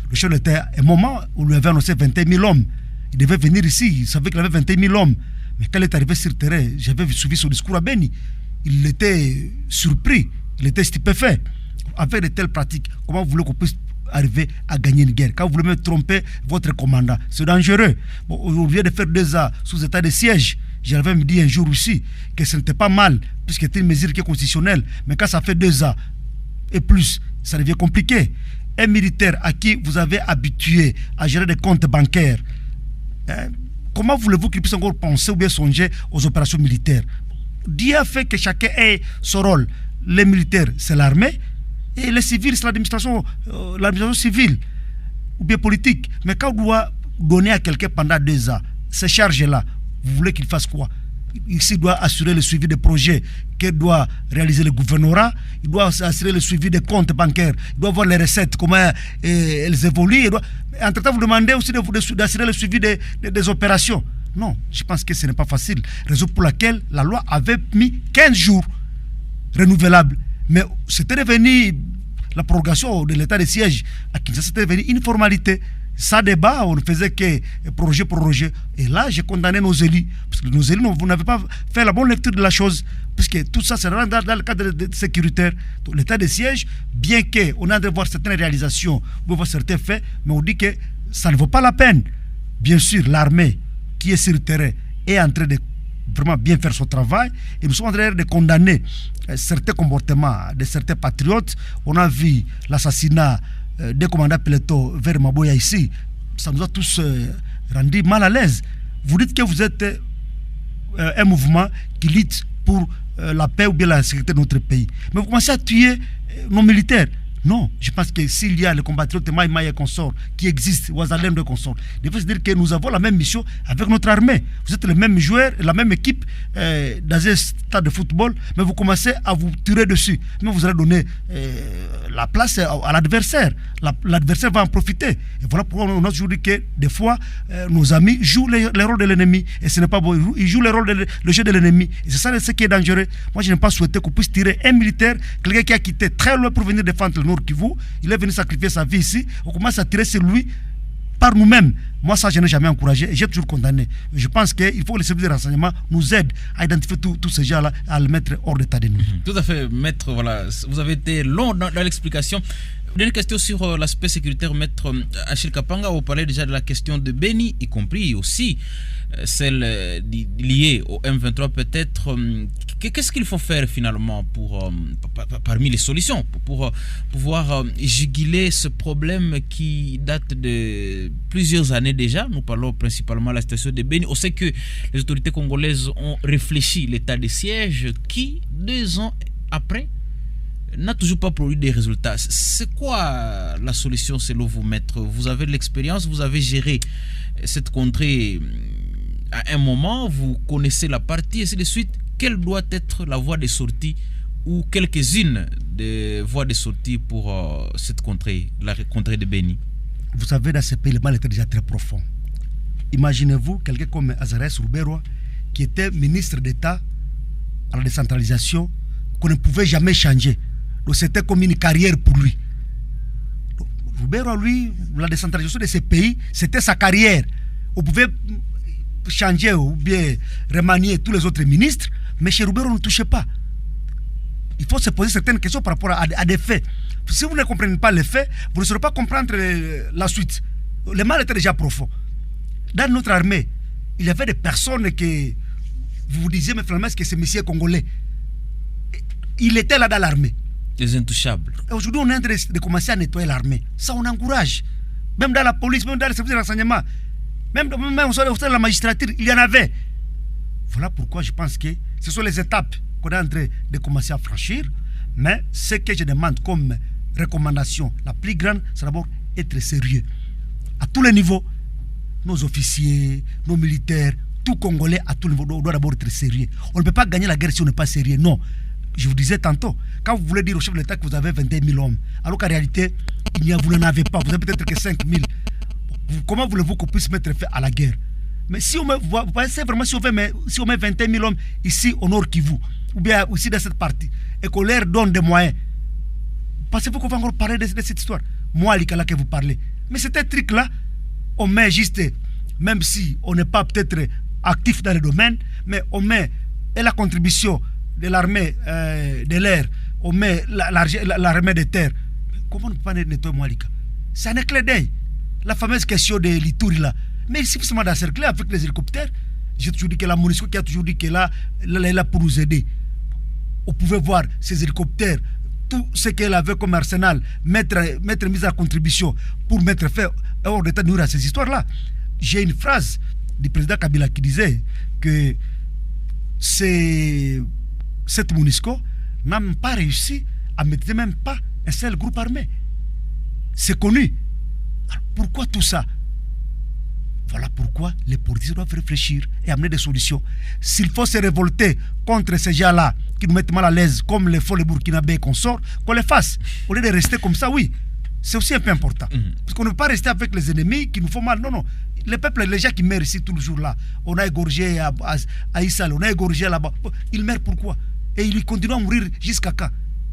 le chef était un moment où il lui avait annoncé 21 000 hommes. Il devait venir ici, il savait qu'il avait 21 000 hommes. Mais quand il est arrivé sur le terrain, j'avais suivi son discours à Beni. Il était surpris, il était stupéfait. Avec de telles pratiques, comment vous voulez qu'on puisse arriver à gagner une guerre? Quand vous voulez me tromper votre commandant, c'est dangereux. Bon, on vient de faire 2 ans sous état de siège. J'avais me dit un jour aussi que ce n'était pas mal, puisque c'était une mesure qui est constitutionnelle. Mais quand ça fait 2 ans et plus, ça devient compliqué. Un militaire à qui vous avez habitué à gérer des comptes bancaires, comment voulez-vous qu'il puisse encore penser ou bien songer aux opérations militaires? Dieu a fait que chacun ait son rôle. Les militaires, c'est l'armée, et les civils, c'est l'administration civile ou bien politique. Mais quand on doit donner à quelqu'un pendant 2 ans ces charges-là, vous voulez qu'il fasse quoi? Ici, doit assurer le suivi des projets que doit réaliser le gouvernorat, il doit assurer le suivi des comptes bancaires, il doit voir les recettes, comment elles évoluent. Entre-temps, vous demandez aussi d'assurer le suivi des opérations. Non, je pense que ce n'est pas facile. Raison pour laquelle la loi avait mis 15 jours renouvelables. Mais c'était devenu, la prorogation de l'état de siège à Kinshasa, c'était devenu une formalité. Sans débat, on ne faisait que proroger. Et là, j'ai condamné nos élus. Parce que nos élus, vous n'avez pas fait la bonne lecture de la chose. Puisque tout ça, c'est dans le cadre sécuritaire. Donc, l'état de siège, bien qu'on a de voir certaines réalisations, on voir certains faits, mais on dit que ça ne vaut pas la peine. Bien sûr, l'armée qui est sur le terrain est en train de vraiment bien faire son travail. Et nous sommes en train de condamner certains comportements de certains patriotes. On a vu l'assassinat des commandants peloton vers Maboya ici. Ça nous a tous rendu mal à l'aise. Vous dites que vous êtes un mouvement qui lutte pour la paix ou bien la sécurité de notre pays. Mais vous commencez à tuer nos militaires. Non, je pense que s'il y a les compatriotes Maï Maï et consorts qui existent, Ouazalem de consorts, il faut se dire que nous avons la même mission avec notre armée. Vous êtes les mêmes joueurs, la même équipe dans un stade de football, mais vous commencez à vous tirer dessus. Mais vous allez donner la place à l'adversaire. L'adversaire va en profiter. Et voilà pourquoi on a toujours dit que des fois, nos amis jouent les rôles de l'ennemi. Et ce n'est pas beau. Ils jouent le jeu de l'ennemi. Et c'est ça ce qui est dangereux. Moi, je n'ai pas souhaité qu'on puisse tirer un militaire, quelqu'un qui a quitté très loin pour venir défendre le Nord Kivu. Il est venu sacrifier sa vie ici. On commence à tirer sur lui par nous-mêmes. Moi, ça, je n'ai jamais encouragé et j'ai toujours condamné. Je pense qu'il faut que les services de renseignement nous aident à identifier tous ces gens-là, à le mettre hors d'état de nuire. Tout à fait, maître. Voilà, vous avez été long dans l'explication. Une question sur l'aspect sécuritaire, maître Achille Kapanga. Vous parlez déjà de la question de Beni, y compris aussi celle liée au M23 peut-être. Qu'est-ce qu'il faut faire finalement pour, parmi les solutions pour pouvoir juguler ce problème qui date de plusieurs années déjà? Nous parlons principalement de la situation de Beni. On sait que les autorités congolaises ont réfléchi l'état de siège qui, 2 ans après, n'a toujours pas produit des résultats. C'est quoi la solution selon vous, maître? Vous avez de l'expérience, vous avez géré cette contrée à un moment, vous connaissez la partie, et ainsi de suite. Quelle doit être la voie de sortie ou quelques-unes des voies de sortie pour cette contrée, la contrée de Beni? Vous savez, dans ce pays, le mal était déjà très profond. Imaginez-vous quelqu'un comme Azarès Rouberwa, qui était ministre d'État à la décentralisation, qu'on ne pouvait jamais changer. Donc c'était comme une carrière pour lui. Rouberwa, lui, la décentralisation de ce pays, c'était sa carrière. On pouvait changer ou bien remanier tous les autres ministres, mais chez Rouberwa, on ne touchait pas. Il faut se poser certaines questions par rapport à des faits. Si vous ne comprenez pas les faits, vous ne saurez pas comprendre la suite. Le mal était déjà profond. Dans notre armée, il y avait des personnes que vous vous disiez, mais finalement, est-ce que c'est monsieur congolais? Il était là dans l'armée. Les intouchables. Aujourd'hui, on est en train de commencer à nettoyer l'armée. Ça, on encourage. Même dans la police, même dans les services de renseignement, même au sein de la magistrature, il y en avait. Voilà pourquoi je pense que ce sont les étapes qu'on est en train de commencer à franchir. Mais ce que je demande comme recommandation, la plus grande, c'est d'abord être sérieux. À tous les niveaux, nos officiers, nos militaires, tout Congolais à tous les niveaux doit d'abord être sérieux. On ne peut pas gagner la guerre si on n'est pas sérieux. Non. Je vous disais tantôt, quand vous voulez dire au chef de l'État que vous avez 21 000 hommes, alors qu'en réalité, vous n'en avez pas, vous avez peut-être que 5 000. Comment voulez-vous qu'on puisse mettre fin à la guerre? Mais si on met, vous pensez vraiment, si on met 21 000 hommes ici au Nord Kivu, ou bien aussi dans cette partie, et qu'on leur donne des moyens, pensez-vous qu'on va encore parler de cette histoire? Moi, Likala, que vous parlez. Mais cet truc-là, on met juste, même si on n'est pas peut-être actif dans le domaine, mais on met la contribution de l'armée de l'air, on met l'armée de terre. Comment on ne peut pas nettoyer Moualika? C'est un éclat d'œil. La fameuse question de l'Ituri là. Mais il suffit seulement d'encercler avec les hélicoptères. J'ai toujours dit que la MONUSCO qui a toujours dit qu'elle est là pour nous aider. On pouvait voir ces hélicoptères, tout ce qu'elle avait comme arsenal, mettre mise à contribution pour mettre fin hors d'état de nuire à ces histoires-là. J'ai une phrase du président Kabila qui disait que cette MONUSCO n'a même pas réussi à maîtriser même pas un seul groupe armé. C'est connu. Alors, pourquoi tout ça? Voilà pourquoi les politiciens doivent réfléchir et amener des solutions. S'il faut se révolter contre ces gens-là qui nous mettent mal à l'aise, comme les folles burkinabés et consorts, qu'on les fasse. Au lieu de rester comme ça, oui. C'est aussi un peu important. Parce qu'on ne peut pas rester avec les ennemis qui nous font mal. Non, non. Les peuples, les gens qui meurent ici tout le jour là, on a égorgé à Issal, on a égorgé là-bas. Ils meurent pourquoi? Et ils continuent à mourir jusqu'à quand?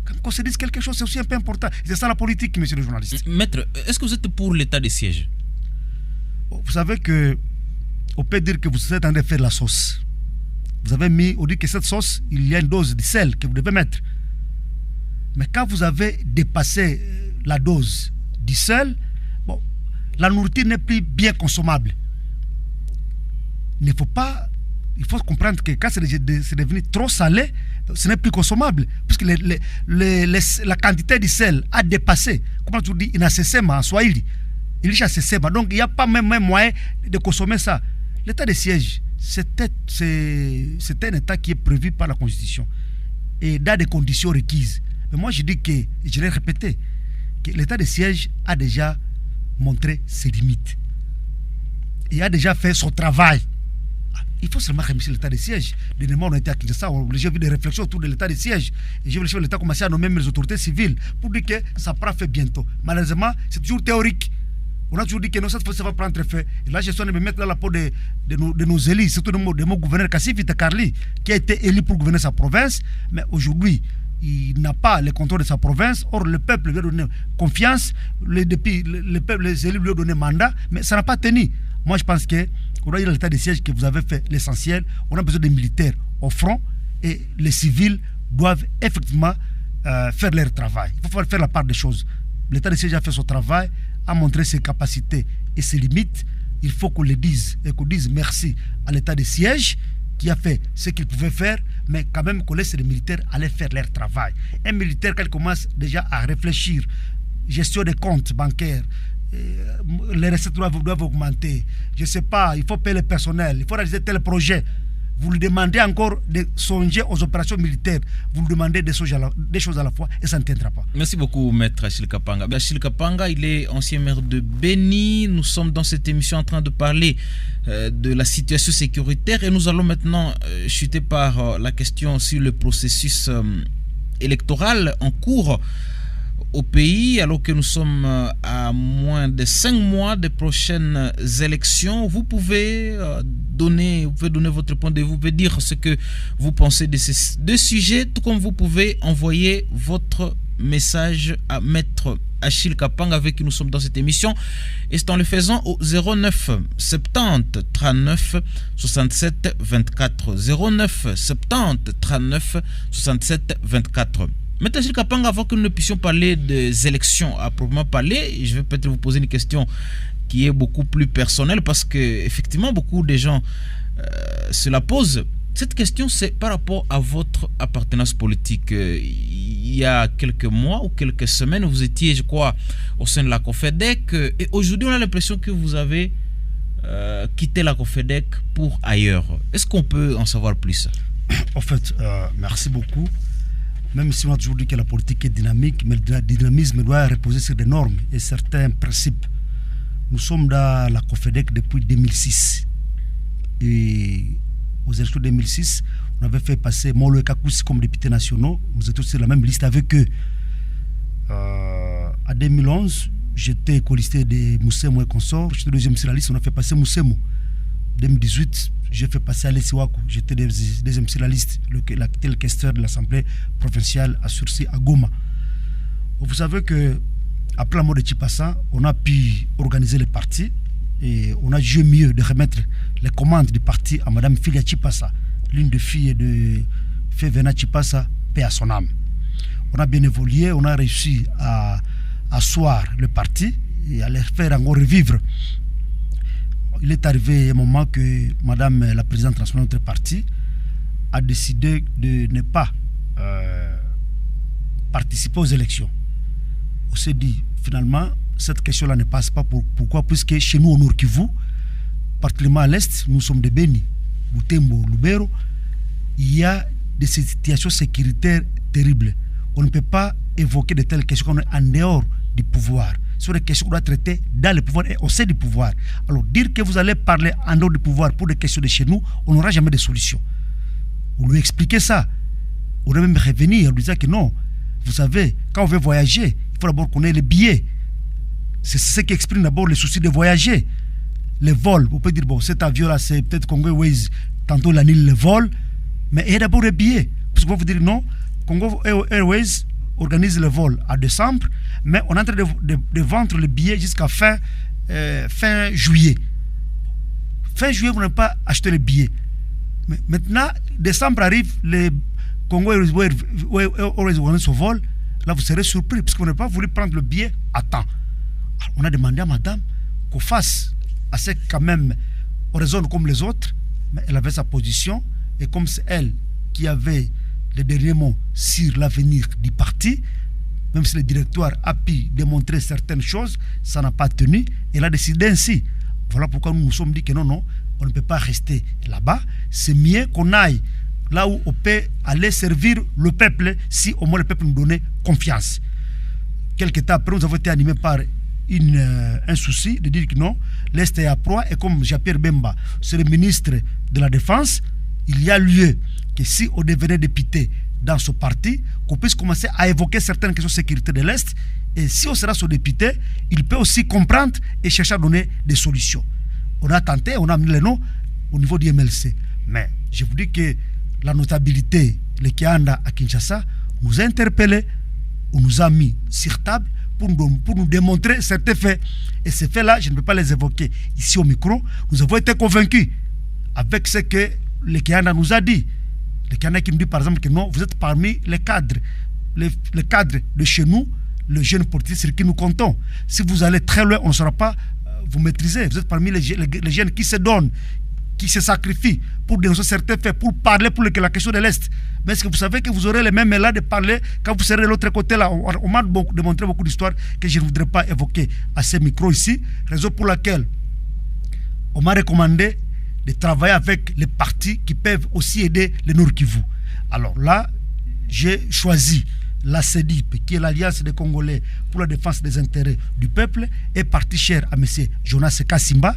Quand on se dit quelque chose, c'est aussi un peu important. C'est ça la politique, monsieur le journaliste. Maître, est-ce que vous êtes pour l'état de siège? Vous savez que on peut dire que vous êtes en train de faire la sauce. Vous avez mis, on dit que cette sauce, il y a une dose de sel que vous devez mettre. Mais quand vous avez dépassé la dose du sel, bon, la nourriture n'est plus bien consommable. Il faut comprendre que quand c'est devenu trop salé, ce n'est plus consommable, puisque la quantité de sel a dépassé, comment tu dis, inaccessible en Swahili. Il est inaccessible, donc il n'y a pas même moyen de consommer ça. L'état de siège, c'est un état qui est prévu par la Constitution et dans des conditions requises. Mais moi je dis que, je l'ai répété, que l'état de siège a déjà montré ses limites. Il a déjà fait son travail. Il faut seulement remercier l'état de siège. Dernièrement, on a été à Kinshasa, j'ai vu des réflexions autour de l'état de siège. Et j'ai vu que l'État commencer à nommer les autorités civiles pour dire que ça prend fait bientôt. Malheureusement, c'est toujours théorique. On a toujours dit que non, cette fois, ça va prendre fait. Et là, je suis en train de me mettre dans la peau de nos élus, surtout de mon gouverneur Kassif Vita Karli, qui a été élu pour gouverner sa province. Mais aujourd'hui, il n'a pas le contrôle de sa province. Or, le peuple lui a donné confiance. Les élus lui ont donné mandat. Mais ça n'a pas tenu. Moi, je pense que on a eu l'état de siège que vous avez fait l'essentiel. On a besoin des militaires au front et les civils doivent effectivement faire leur travail. Il faut faire la part des choses. L'état de siège a fait son travail, a montré ses capacités et ses limites. Il faut qu'on le dise et qu'on dise merci à l'état de siège qui a fait ce qu'il pouvait faire, mais quand même qu'on laisse les militaires aller faire leur travail. Un militaire, quand il commence déjà à réfléchir, gestion des comptes bancaires, les recettes doivent augmenter, je ne sais pas, il faut payer le personnel, il faut réaliser tel projet. Vous lui demandez encore de songer aux opérations militaires, vous lui demandez des choses à la fois et ça ne tiendra pas. Merci beaucoup, Maître Achille Kapanga. Achille Kapanga, il est ancien maire de Beni. Nous sommes dans cette émission en train de parler de la situation sécuritaire et nous allons maintenant chuter par la question sur le processus électoral en cours au pays, alors que nous sommes à moins de 5 mois des prochaines élections. Vous pouvez donner votre point de vue, vous pouvez dire ce que vous pensez de ces deux sujets, tout comme vous pouvez envoyer votre message à Maître Achille Kapanga avec qui nous sommes dans cette émission, et c'est en le faisant au 09 70 39 67 24 09 70 39 67 24. Maître Achille Kapanga, avant que nous ne puissions parler des élections à proprement parler, je vais peut-être vous poser une question qui est beaucoup plus personnelle, parce que effectivement beaucoup de gens se la posent. Cette question, c'est par rapport à votre appartenance politique. Il y a quelques mois ou quelques semaines, vous étiez, je crois, au sein de la COFEDEC, et aujourd'hui on a l'impression que vous avez quitté la COFEDEC pour ailleurs. Est-ce qu'on peut en savoir plus? En fait, merci beaucoup. Même si on a toujours dit que la politique est dynamique, mais le dynamisme doit reposer sur des normes et certains principes. Nous sommes dans la COFEDEC depuis 2006. Et aux élections 2006, on avait fait passer Molo et Kakousi comme députés nationaux. Nous étions sur la même liste avec eux. En 2011, j'étais co-listé de Moussemo et consorts. J'étais deuxième sur la liste, on a fait passer Moussemo. 2018, j'ai fait passer Alessi Wakou. J'étais deuxième sur la liste, le questeur de l'Assemblée provinciale à Sursi, à Goma. Vous savez qu'après la mort de Tchipassa, on a pu organiser les partis et on a jugé mieux de remettre les commandes du parti à Mme Filia Tchipassa, l'une des filles de Fevena Tchipassa, paix à son âme. On a bien évolué, on a réussi à asseoir le parti et à les faire encore revivre. Il est arrivé un moment que Madame la présidente nationale de notre parti a décidé de ne pas participer aux élections. On s'est dit, finalement, cette question-là ne passe pas. Pourquoi? Puisque chez nous, au Nord Kivu, particulièrement à l'Est, nous sommes de Beni, Butembo, Lubero, il y a des situations sécuritaires terribles. On ne peut pas évoquer de telles questions qu'on est en dehors du pouvoir. Ce sont des questions qu'on doit traiter dans le pouvoir et au sein du pouvoir. Alors, dire que vous allez parler en dehors du pouvoir pour des questions de chez nous, on n'aura jamais de solution. On lui expliquait ça. On doit même revenir en lui disant que non, vous savez, quand on veut voyager, il faut d'abord qu'on ait les billets. C'est ce qui exprime d'abord le souci de voyager. les vols, vous pouvez dire, bon, cet avion-là, c'est peut-être Congo Airways, tantôt il annule le vol, mais il y a d'abord les billets. Parce qu'on vous dire non, Congo Airways organise le vol à décembre, mais on est en train de vendre les billets jusqu'à fin juillet. Fin juillet, vous n'avez pas acheté les billets. Mais maintenant, décembre arrive, les Congo Airways organise son vol, là vous serez surpris, parce qu'on n'a pas voulu prendre le billet à temps. Alors, on a demandé à madame qu'on fasse assez quand même, on raisonne comme les autres, mais elle avait sa position, et comme c'est elle qui avait les derniers mots sur l'avenir du parti, même si le directoire a pu démontrer certaines choses, ça n'a pas tenu, elle a décidé ainsi. Voilà pourquoi nous nous sommes dit que non, on ne peut pas rester là-bas, c'est mieux qu'on aille là où on peut aller servir le peuple, si au moins le peuple nous donnait confiance. Quelque temps après, nous avons été animés par un souci de dire que non, l'Est est à proie, et comme Jean-Pierre Bemba, c'est le ministre de la Défense, il y a lieu que si on devenait député dans ce parti, qu'on puisse commencer à évoquer certaines questions de sécurité de l'Est, et si on sera son député, il peut aussi comprendre et chercher à donner des solutions. On a tenté, on a mis les noms au niveau du MLC, mais je vous dis que la notabilité, le Kianda à Kinshasa, nous a interpellés, on nous a mis sur table pour nous démontrer certains faits. Et ces faits-là, je ne peux pas les évoquer ici au micro. Nous avons été convaincus avec ce que le Kianda nous a dit. Le Kianda qui nous dit par exemple que non, vous êtes parmi les cadres. Les cadres de chez nous, le jeune politique sur qui nous comptons. Si vous allez très loin, on ne saura pas vous maîtriser. Vous êtes parmi les jeunes qui se donnent, qui se sacrifient pour dénoncer certains faits, pour parler pour la question de l'Est. Mais est-ce que vous savez que vous aurez les mêmes là de parler quand vous serez de l'autre côté là? On m'a démontré beaucoup d'histoires que je ne voudrais pas évoquer à ces micros ici, raison pour laquelle on m'a recommandé de travailler avec les partis qui peuvent aussi aider le Nord Kivu. Alors là, j'ai choisi la CEDIP, qui est l'Alliance des Congolais pour la défense des intérêts du peuple, est parti cher à M. Jonas Kassimba.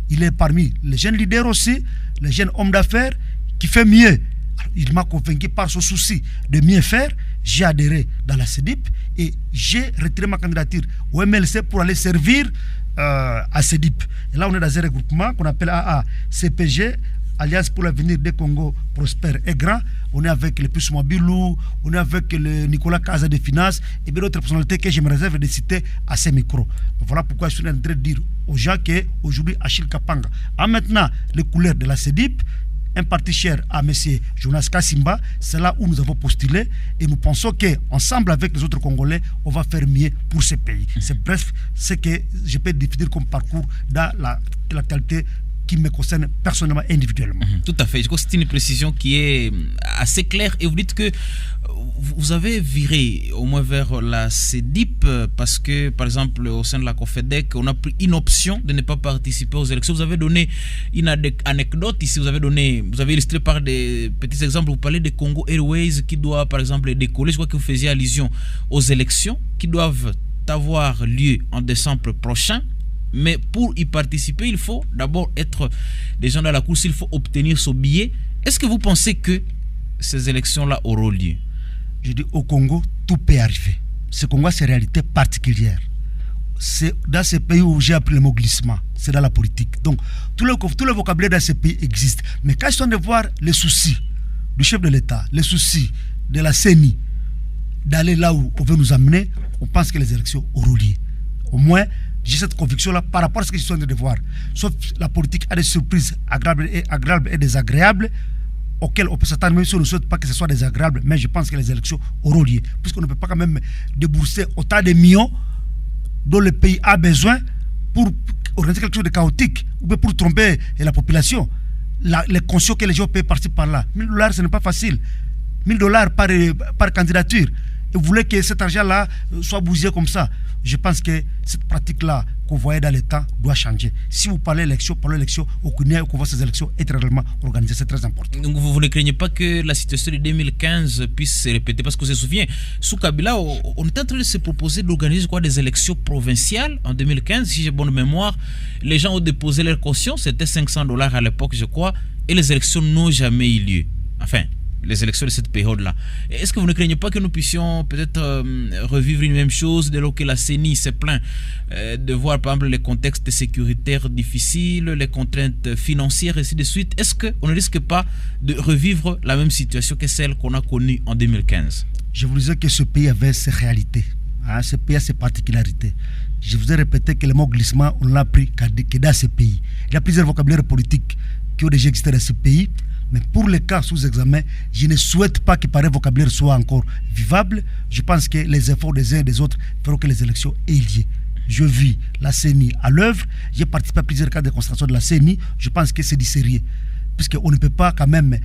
Il est parmi les jeunes leaders aussi, les jeunes hommes d'affaires, qui fait mieux. Alors, il m'a convaincu par ce souci de mieux faire. J'ai adhéré dans la CEDIP et j'ai retiré ma candidature au MLC pour aller servir à CEDIP. Et là, on est dans un regroupement qu'on appelle AACPG, Alliance pour l'avenir des Congo prospère et grand. On est avec le Pussuma Bilou, on est avec le Nicolas Kaza des Finances et bien d'autres personnalités que je me réserve de citer à ces micros. Voilà pourquoi je suis en train de dire aux gens qu'aujourd'hui, Achille Kapanga a maintenant les couleurs de la CEDIP, un parti cher à M. Jonas Kassimba. C'est là où nous avons postulé et nous pensons qu'ensemble avec les autres Congolais, on va faire mieux pour ce pays. C'est bref ce que je peux définir comme parcours dans l'actualité qui me concerne personnellement, individuellement. Tout à fait. Je crois que c'est une précision qui est assez claire. Et vous dites que vous avez viré au moins vers la CEDIP parce que, par exemple, au sein de la COFEDEC, on a pris une option de ne pas participer aux élections. Vous avez donné une anecdote ici. Vous avez illustré par des petits exemples. Vous parlez de Congo Airways qui doit, par exemple, décoller. Je crois que vous faisiez allusion aux élections qui doivent avoir lieu en décembre prochain. Mais pour y participer, il faut d'abord être des gens dans la course, il faut obtenir ce billet. Est-ce que vous pensez que ces élections-là auront lieu? Je dis au Congo, tout peut arriver. Ce Congo, c'est une réalité particulière. C'est dans ce pays où j'ai appris le mot glissement, c'est dans la politique. Donc, tout le vocabulaire dans ce pays existe. Mais quand je suis de voir les soucis du chef de l'État, les soucis de la CENI, d'aller là où on veut nous amener, on pense que les élections auront lieu. Au moins, j'ai cette conviction-là par rapport à ce que je suis en train de voir. Sauf la politique a des surprises agréables et désagréables auxquelles on peut s'attendre, même si on ne souhaite pas que ce soit désagréable, mais je pense que les élections auront lieu. Puisqu'on ne peut pas quand même débourser autant de millions dont le pays a besoin pour organiser quelque chose de chaotique ou pour tromper la population. Les conscients que les gens payent par-ci par-là. $1000, ce n'est pas facile. $1000 par candidature. Et vous voulez que cet argent-là soit bousillé comme ça. Je pense que cette pratique-là qu'on voyait dans le temps doit changer. Si vous parlez d'élection, on connaît qu'on voit ces élections être réellement organisées. C'est très important. Donc vous ne craignez pas que la situation de 2015 puisse se répéter? Parce qu'on se souvient, sous Kabila, on était en train de se proposer d'organiser des élections provinciales en 2015. Si j'ai bonne mémoire, les gens ont déposé leur caution, c'était $500 à l'époque, je crois, et les élections n'ont jamais eu lieu. Enfin, les élections de cette période-là. Est-ce que vous ne craignez pas que nous puissions peut-être revivre une même chose dès lors que la CENI s'est plaint de voir par exemple les contextes sécuritaires difficiles, les contraintes financières et ainsi de suite? Est-ce qu'on ne risque pas de revivre la même situation que celle qu'on a connue en 2015? Je vous disais que ce pays avait ses réalités, ce pays a ses particularités. Je vous ai répété que le mot glissement, on l'a pris que dans ce pays. Il y a plusieurs vocabulaires politiques qui ont déjà existé dans ce pays, mais pour les cas sous examen, je ne souhaite pas que pareil vocabulaire soit encore vivable. Je pense que les efforts des uns et des autres feront que les élections aient lieu. Je vis la CENI à l'œuvre, j'ai participé à plusieurs cas de constatation de la CENI, je pense que c'est du sérieux, puisqu'on ne peut pas quand même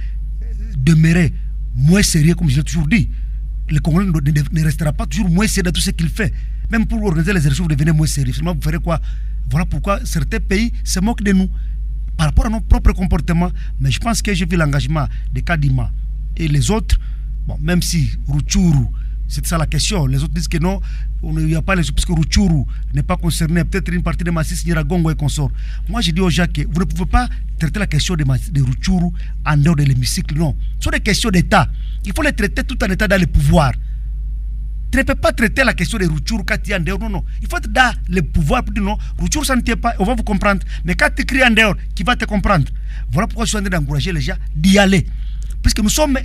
demeurer moins sérieux, comme je l'ai toujours dit. Le Congolais ne restera pas toujours moins sérieux dans tout ce qu'il fait. Même pour organiser les élections, vous devenez moins sérieux. Finalement, vous ferez quoi? Voilà pourquoi certains pays se moquent de nous par rapport à nos propres comportements. Mais je pense que j'ai vu l'engagement de Kadima et les autres. Bon, même si Rutshuru, c'est ça la question. Les autres disent que non, il n'y a pas les autres, puisque Rutshuru n'est pas concerné. Peut-être une partie de Masisi, Nyiragongo et consorts. Moi, je dis aux gens que vous ne pouvez pas traiter la question de Rutshuru en dehors de l'hémicycle. Non. Ce sont des questions d'État. Il faut les traiter tout en état dans le pouvoir. Tu ne peux pas traiter la question de Rutshuru quand tu es en dehors. Non, non. Il faut être dans le pouvoir pour dire non, Rutshuru, ça ne tient pas, on va vous comprendre. Mais quand tu cries en dehors, qui va te comprendre? Voilà pourquoi je suis en train d'encourager les gens d'y aller. Puisque nous sommes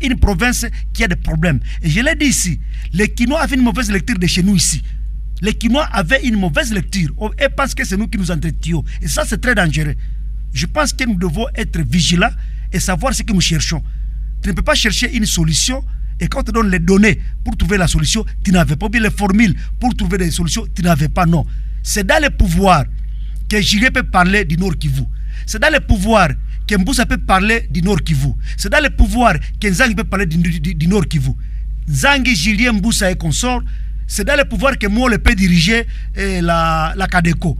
une province qui a des problèmes. Et je l'ai dit ici, les Kinois avaient une mauvaise lecture de chez nous ici. Les Kinois avaient une mauvaise lecture et pensent que c'est nous qui nous entretenons. Et ça, c'est très dangereux. Je pense que nous devons être vigilants et savoir ce que nous cherchons. Tu ne peux pas chercher une solution et quand on te donne les données pour trouver la solution, tu n'avais pas. Ou bien les formules pour trouver des solutions, tu n'avais pas. Non. C'est dans le pouvoir que Julien peut parler du Nord Kivu. C'est dans le pouvoir que Mboussa peut parler du Nord Kivu. C'est dans le pouvoir que Nzangi peut parler du Nord Kivu. Nzangi, Julien, Mboussa et consorts, c'est dans le pouvoir que Mole peut diriger la Cadeco.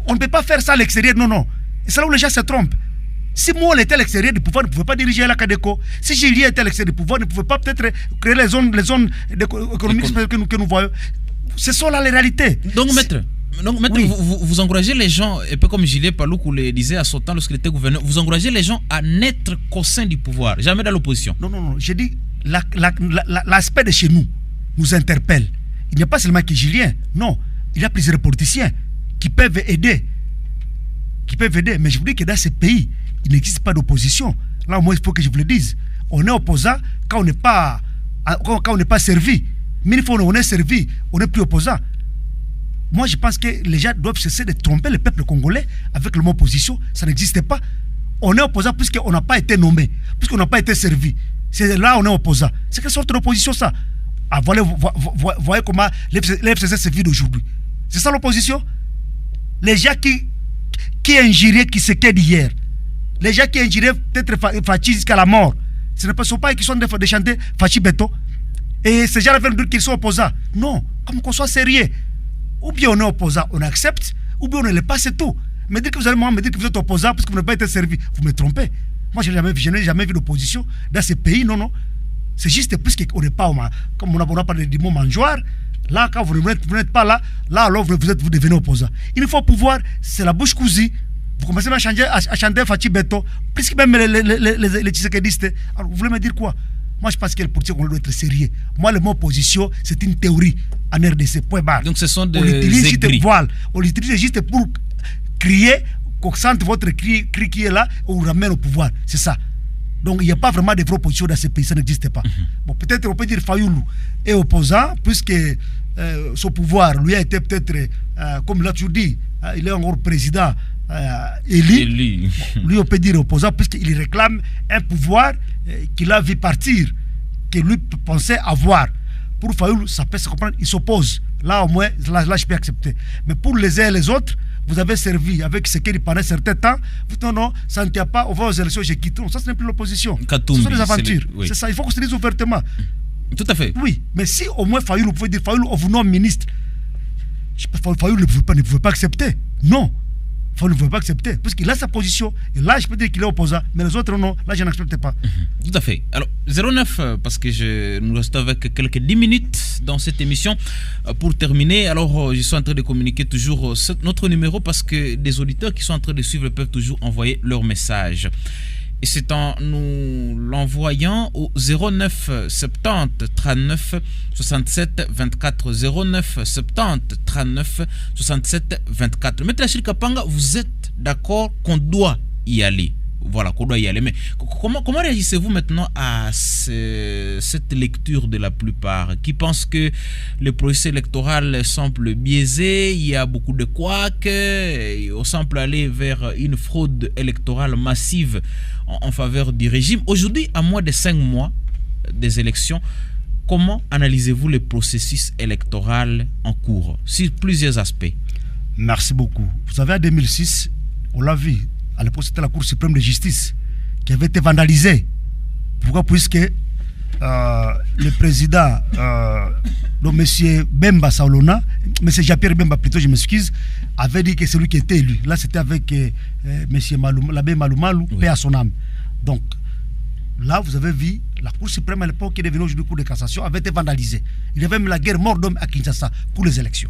On ne peut pas faire ça à l'extérieur, non, non. Et c'est là où les gens se trompent. Si Mole était à l'extérieur du pouvoir, ne pouvait pas diriger la Cadeco. Si Julien était à l'extérieur du pouvoir, ne pouvait pas peut-être créer les zones économiques que nous voyons. Ce sont là les réalités. Donc, maître, oui. vous encouragez les gens, un peu comme Julien Paloukou le disait à son temps lorsqu'il était gouverneur, vous encouragez les gens à n'être qu'au sein du pouvoir, jamais dans l'opposition. Non, non, non. J'ai dit, l'aspect de chez nous nous interpelle. Il n'y a pas seulement que Julien, non. Il y a plusieurs politiciens qui peuvent aider. Mais je vous dis que dans ce pays, il n'existe pas d'opposition. Là, au moins, il faut que je vous le dise. On est opposant quand on n'est pas servi. Mais une fois qu'on est servi, on n'est plus opposant. Moi, je pense que les gens doivent cesser de tromper le peuple congolais avec le mot opposition. Ça n'existe pas. On est opposant puisqu'on n'a pas été nommé, puisqu'on n'a pas été servi. C'est là on est opposant. C'est quelle sorte d'opposition ça? Voyez comment l'FCC se vide aujourd'hui. C'est ça l'opposition? Les gens qui injuriaient qui se quittent d'hier. Les gens qui injuriaient peut-être Fachi jusqu'à la mort. Ce ne sont pas eux qui sont de chanter Fachi Beto. Et ces gens veulent dire qu'ils sont opposants. Non, comme qu'on soit sérieux. Ou bien on est opposant, on accepte, ou bien on ne l'est pas, c'est tout. Mais dire que vous allez me dire que vous êtes opposant parce que vous n'avez pas été servi, vous me trompez. Moi, je n'ai jamais vu d'opposition dans ce pays, non, non. C'est juste plus qu'on n'est pas, comme on a parlé du mot mangeoire, là, quand vous n'êtes pas là, alors vous devenez opposant. Il faut pouvoir, c'est la bouche cousue. Vous commencez à chanter Fachi Beto, plus que même les Tshisekedistes. Alors, vous voulez me dire quoi? Moi, je pense que le politique, on doit être sérieux. Moi, le mot opposition, c'est une théorie en RDC, point barre. Donc, ce sont des on l'utilise juste pour crier, qu'on sente votre cri qui est là, on vous ramène au pouvoir. C'est ça. Donc, il n'y a pas vraiment de vraie opposition dans ce pays, ça n'existe pas. Bon, peut-être on peut dire Fayoulou est opposant, puisque son pouvoir, lui, a été peut-être, comme il a toujours dit, il est encore président élu. Bon, lui, on peut dire opposant, puisqu'il réclame un pouvoir qu'il a vu partir, que lui pensait avoir. Pour Fayoulou, ça peut se comprendre, il s'oppose. Là, au moins, là, je peux accepter. Mais pour les uns et les autres, vous avez servi avec ce qu'il pendant un certain temps. Vous dites non, ça ne tient pas, on va aux élections, j'ai quitté. Ça, ce n'est plus l'opposition. Katumbi, ce sont des aventures. Oui. C'est ça, il faut qu'on se dise ouvertement. Tout à fait. Oui, mais si au moins Fayoulou, vous pouvez dire Fayoulou, on vous nomme ministre. Fayoulou ne pouvait pas accepter. Non. Fayoulou ne pouvait pas accepter. Parce qu'il a sa position. Et là, je peux dire qu'il est opposant. Mais les autres, non. Là, je n'accepte pas. Tout à fait. Alors, 09, parce que nous restons avec quelques 10 minutes dans cette émission. Pour terminer, alors, je suis en train de communiquer toujours notre numéro parce que des auditeurs qui sont en train de suivre peuvent toujours envoyer leur message. Et c'est en nous l'envoyant au 09 70 39 67 24. 09 70 39 67 24. Maître Achille Kapanga, vous êtes d'accord qu'on doit y aller? Voilà, qu'on doit y aller. Mais comment réagissez-vous maintenant à cette lecture de la plupart qui pensent que le processus électoral semble biaisé, il y a beaucoup de couacs, on semble aller vers une fraude électorale massive en faveur du régime. Aujourd'hui, à moins de 5 mois des élections, comment analysez-vous le processus électoral en cours sur plusieurs aspects? Merci beaucoup. Vous savez, en 2006, on l'a vu. À l'époque, c'était la Cour suprême de justice qui avait été vandalisée. Pourquoi? Puisque le président, donc M. Bemba Saolona, M. Jean-Pierre Bemba plutôt, je m'excuse, avait dit que c'est lui qui était élu. Là, c'était avec M. l'abbé Maloumalou, paix à son âme. Donc, là, vous avez vu, la Cour suprême à l'époque, qui est devenue aujourd'hui Cour de cassation, avait été vandalisée. Il y avait même la guerre mort d'homme à Kinshasa pour les élections.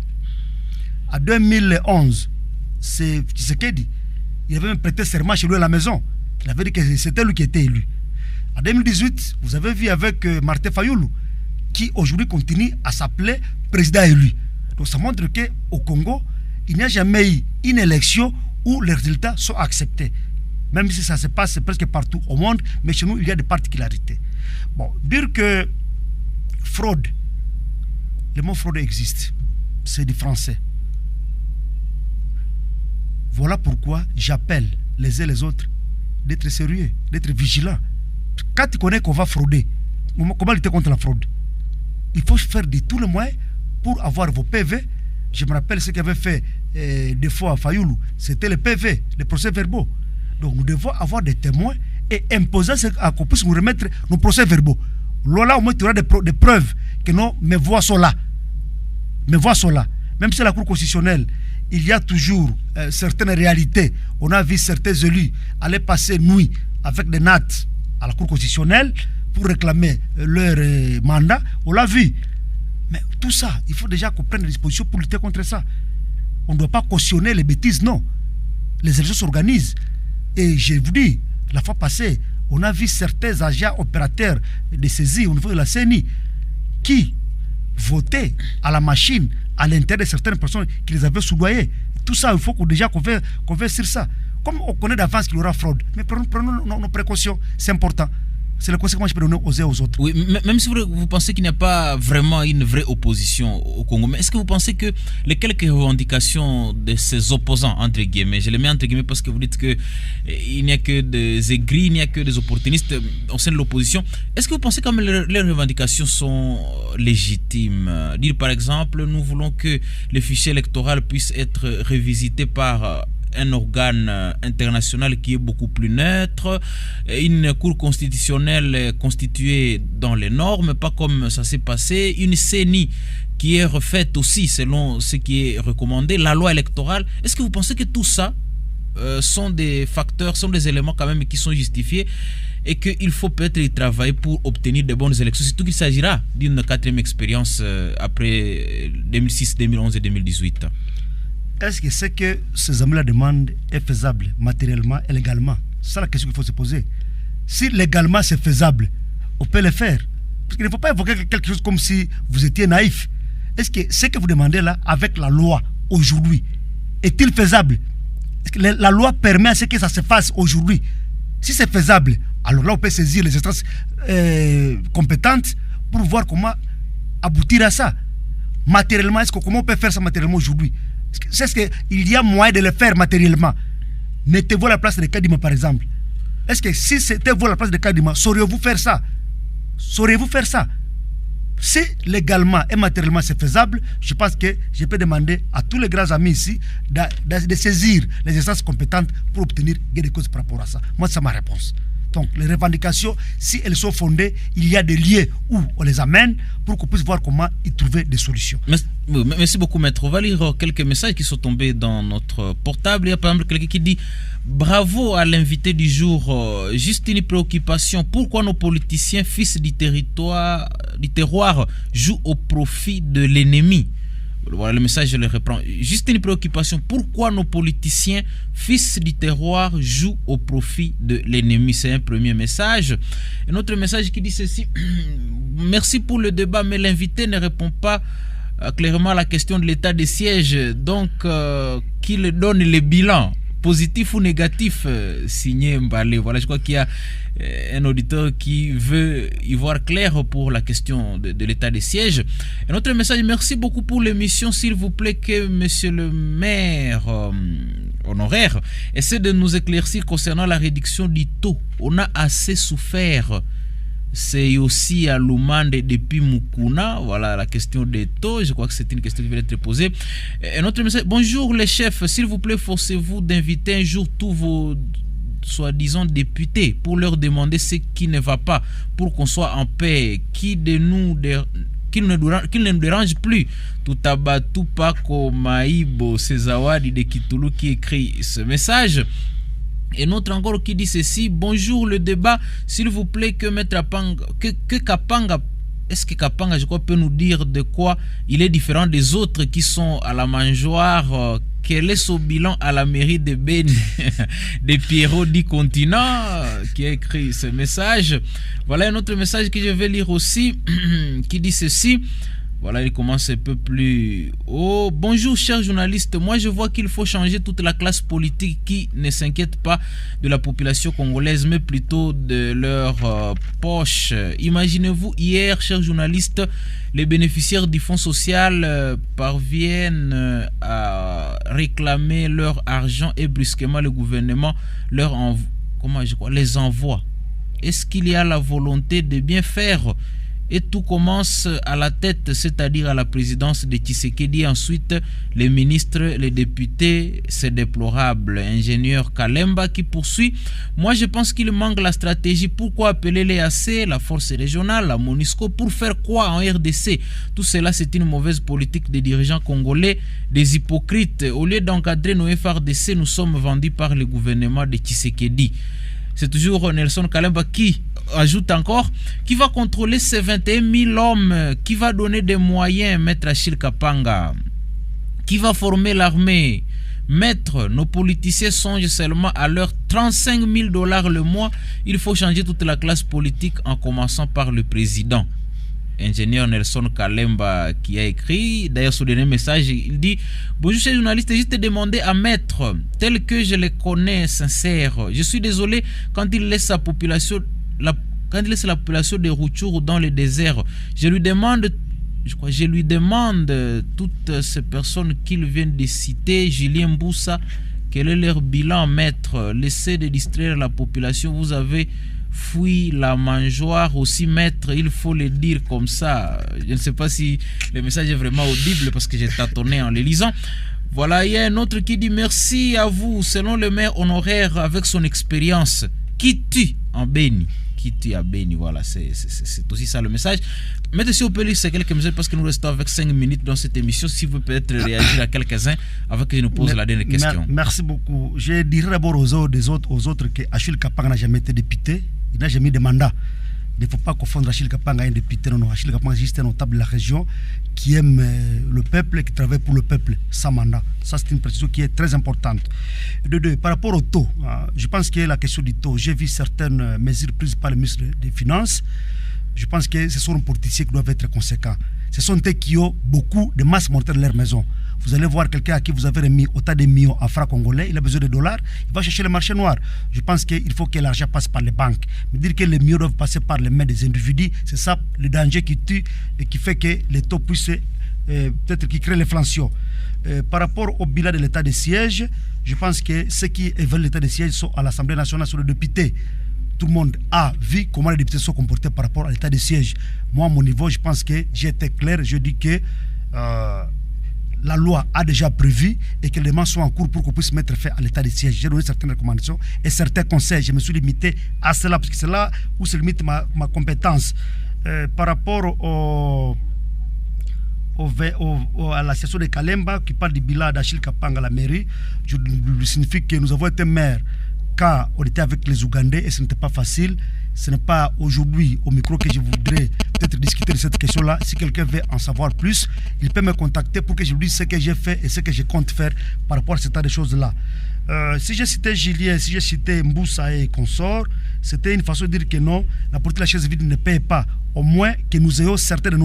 En 2011, c'est Tshisekedi. Il avait même prêté serment chez lui à la maison. Il avait dit que c'était lui qui était élu. En 2018, vous avez vu avec Martin Fayoulou, qui aujourd'hui continue à s'appeler président élu. Donc ça montre qu'au Congo, il n'y a jamais eu une élection où les résultats sont acceptés. Même si ça se passe presque partout au monde, mais chez nous, il y a des particularités. Bon, dire que fraude, le mot fraude existe, c'est du français. Voilà pourquoi j'appelle les uns et les autres d'être sérieux, d'être vigilants. Quand tu connais qu'on va frauder, comment lutter contre la fraude? Il faut faire de tous les moyens pour avoir vos PV. Je me rappelle ce qu'avait fait des fois à Fayoulou, c'était les PV, les procès-verbaux. Donc nous devons avoir des témoins et imposer à qu'on puisse nous remettre nos procès-verbaux. Là, au moins, tu auras des preuves que non, mes voix sont là. Mes voix sont là. Même si la Cour constitutionnelle, il y a toujours certaines réalités. On a vu certains élus aller passer nuit avec des nattes à la Cour constitutionnelle pour réclamer leur mandat. On l'a vu. Mais tout ça, il faut déjà qu'on prenne des dispositions pour lutter contre ça. On ne doit pas cautionner les bêtises, non. Les élections s'organisent. Et je vous dis, la fois passée, on a vu certains agents opérateurs de saisie au niveau de la CENI qui votaient à la machine à l'intérieur de certaines personnes qui les avaient soudoyées. Tout ça, il faut qu'on verse sur ça. Comme on connaît d'avance qu'il y aura fraude, mais prenons nos précautions, c'est important. C'est le conseil que moi je peux donner aux uns aux autres. Oui, même si vous pensez qu'il n'y a pas vraiment une vraie opposition au Congo, mais est-ce que vous pensez que les quelques revendications de ces opposants, entre guillemets, je les mets entre guillemets parce que vous dites qu'il n'y a que des aigris, il n'y a que des opportunistes au sein de l'opposition, est-ce que vous pensez que les revendications sont légitimes? Dire par exemple, nous voulons que le fichier électoral puisse être revisité par un organe international qui est beaucoup plus neutre, une cour constitutionnelle constituée dans les normes, pas comme ça s'est passé, une CENI qui est refaite aussi selon ce qui est recommandé, la loi électorale. Est-ce que vous pensez que tout ça sont des facteurs, sont des éléments quand même qui sont justifiés et qu'il faut peut-être y travailler pour obtenir de bonnes élections, surtout qu'il s'agira d'une 4e expérience après 2006, 2011 et 2018? Est-ce que ce que ces hommes-là demandent est faisable matériellement et légalement? C'est ça la question qu'il faut se poser. Si légalement c'est faisable, on peut le faire. Parce qu'il ne faut pas évoquer quelque chose comme si vous étiez naïf. Est-ce que ce que vous demandez là, avec la loi aujourd'hui, est-il faisable? Est-ce que la loi permet à ce que ça se fasse aujourd'hui? Si c'est faisable, alors là on peut saisir les instances compétentes pour voir comment aboutir à ça. Matériellement, comment on peut faire ça matériellement aujourd'hui? Est-ce qu'il y a moyen de le faire matériellement? Mettez-vous à la place de Kadima par exemple. Est-ce que si c'était vous à la place de Kadima, sauriez-vous faire ça? Sauriez-vous faire ça? Si légalement et matériellement c'est faisable, je pense que je peux demander à tous les grands amis ici de saisir les instances compétentes pour obtenir des causes par rapport à ça. Moi, c'est ma réponse. Donc, les revendications, si elles sont fondées, il y a des lieux où on les amène pour qu'on puisse voir comment y trouver des solutions. Merci beaucoup, maître. On va lire quelques messages qui sont tombés dans notre portable. Il y a par exemple quelqu'un qui dit « Bravo à l'invité du jour. Juste une préoccupation. Pourquoi nos politiciens, fils du terroir, jouent au profit de l'ennemi ?» Voilà le message, je le reprends. Juste une préoccupation. Pourquoi nos politiciens, fils du terroir, jouent au profit de l'ennemi? C'est un premier message. Un autre message qui dit ceci. Merci pour le débat, mais l'invité ne répond pas clairement à la question de l'état de siège. Donc, qu'il donne les bilans, positif ou négatif, signé Mbalé. Voilà, je crois qu'il y a un auditeur qui veut y voir clair pour la question de l'état de siège. Un autre message, merci beaucoup pour l'émission. S'il vous plaît, que monsieur le maire honoraire essaie de nous éclaircir concernant la réduction du taux. On a assez souffert. C'est aussi à Lumande depuis Mukuna. Voilà la question des taux. Je crois que c'est une question qui vient d'être posée. Un autre message. Bonjour les chefs. S'il vous plaît, forcez-vous d'inviter un jour tous vos soi-disant députés pour leur demander ce qui ne va pas, pour qu'on soit en paix. Qui ne nous dérange plus. Tutabatu Pako Maïbo Césawadi de Kitulu qui écrit ce message. Et notre encore qui dit ceci. Bonjour le débat. S'il vous plaît, que Maître Kapanga, que Kapanga, est-ce que Kapanga, je crois, peut nous dire de quoi il est différent des autres qui sont à la mangeoire? Quel est son bilan à la mairie de Beni de Pierrot du Continent qui a écrit ce message? Voilà un autre message que je vais lire aussi qui dit ceci. Voilà, il commence un peu plus haut. Bonjour, chers journalistes. Moi, je vois qu'il faut changer toute la classe politique qui ne s'inquiète pas de la population congolaise, mais plutôt de leur poche. Imaginez-vous, hier, chers journalistes, les bénéficiaires du fonds social parviennent à réclamer leur argent et brusquement le gouvernement leur les envoie. Est-ce qu'il y a la volonté de bien faire? Et tout commence à la tête, c'est-à-dire à la présidence de Tshisekedi. Ensuite, les ministres, les députés, c'est déplorable. Ingénieur Kalemba qui poursuit. Moi, je pense qu'il manque la stratégie. Pourquoi appeler les AC, la force régionale, la MONUSCO, pour faire quoi en RDC? Tout cela, c'est une mauvaise politique des dirigeants congolais, des hypocrites. Au lieu d'encadrer nos FRDC, nous sommes vendus par le gouvernement de Tshisekedi. C'est toujours Nelson Kalemba qui ajoute encore, qui va contrôler ces 21 000 hommes, qui va donner des moyens, Maître Achille Kapanga, qui va former l'armée. Maître, nos politiciens songent seulement à leurs $35 000 le mois. Il faut changer toute la classe politique en commençant par le président. Ingénieur Nelson Kalemba qui a écrit, d'ailleurs sur le dernier message, il dit: bonjour chers journalistes, juste demander à Maître, tel que je le connais, sincère, je suis désolé quand il laisse la population de Rutshuru dans le désert. Je lui demande toutes ces personnes qu'il vient de citer, Julien Mboussa, quel est leur bilan, Maître? Laissez de distraire la population. Vous avez fui la mangeoire aussi, Maître, il faut le dire comme ça. Je ne sais pas si le message est vraiment audible parce que j'ai tâtonné en le lisant. Voilà, il y a un autre qui dit: merci à vous, selon le maire honoraire avec son expérience, qui tue en Beni. Qui tue à Beni, voilà, c'est aussi ça le message. Maître, si on peut lire ces quelques messages parce que nous restons avec 5 minutes dans cette émission, si vous pouvez peut-être réagir à quelques-uns avant que je nous pose la dernière question. Merci beaucoup. Je dirais d'abord aux autres que Achille Kapanga n'a jamais été député. Il n'a jamais eu de mandat. Il ne faut pas confondre Achille Kapanga et un député. Non, Achille Kapanga est juste un notable de la région qui aime le peuple et qui travaille pour le peuple sans mandat. Ça, c'est une précision qui est très importante. De deux, par rapport au taux, je pense que la question du taux, j'ai vu certaines mesures prises par le ministre des Finances. Je pense que ce sont les politiciens qui doivent être conséquents. Ce sont eux qui ont beaucoup de masse monétaire dans leur maison. Vous allez voir quelqu'un à qui vous avez remis autant de millions en francs congolais, il a besoin de dollars, il va chercher le marché noir. Je pense qu'il faut que l'argent passe par les banques. Mais dire que les millions doivent passer par les mains des individus, c'est ça le danger qui tue et qui fait que les taux puissent, peut-être qui crée l'inflation. Par rapport au bilan de l'état de siège, je pense que ceux qui évaluent l'état de siège sont à l'Assemblée nationale, sur les députés. Tout le monde a vu comment les députés sont comportés par rapport à l'état de siège. Moi, à mon niveau, je pense que j'ai été clair. Je dis que la loi a déjà prévu et que les demandes sont en cours pour qu'on puisse mettre fin à l'état de siège. J'ai donné certaines recommandations et certains conseils. Je me suis limité à cela parce que c'est là où se limite ma compétence. Par rapport à la session de Kalemba qui parle du bilan d'Achille Kapanga à la mairie, je lui signifie que nous avons été maire quand on était avec les Ougandais et ce n'était pas facile. Ce n'est pas aujourd'hui au micro que je voudrais peut-être discuter de cette question-là. Si quelqu'un veut en savoir plus, il peut me contacter pour que je lui dise ce que j'ai fait et ce que je compte faire par rapport à ce tas de choses-là. Si j'ai cité Julien, si j'ai cité Mboussa et consorts, c'était une façon de dire que non, la politique de la chaise vide ne paye pas. Au moins que nous ayons certains de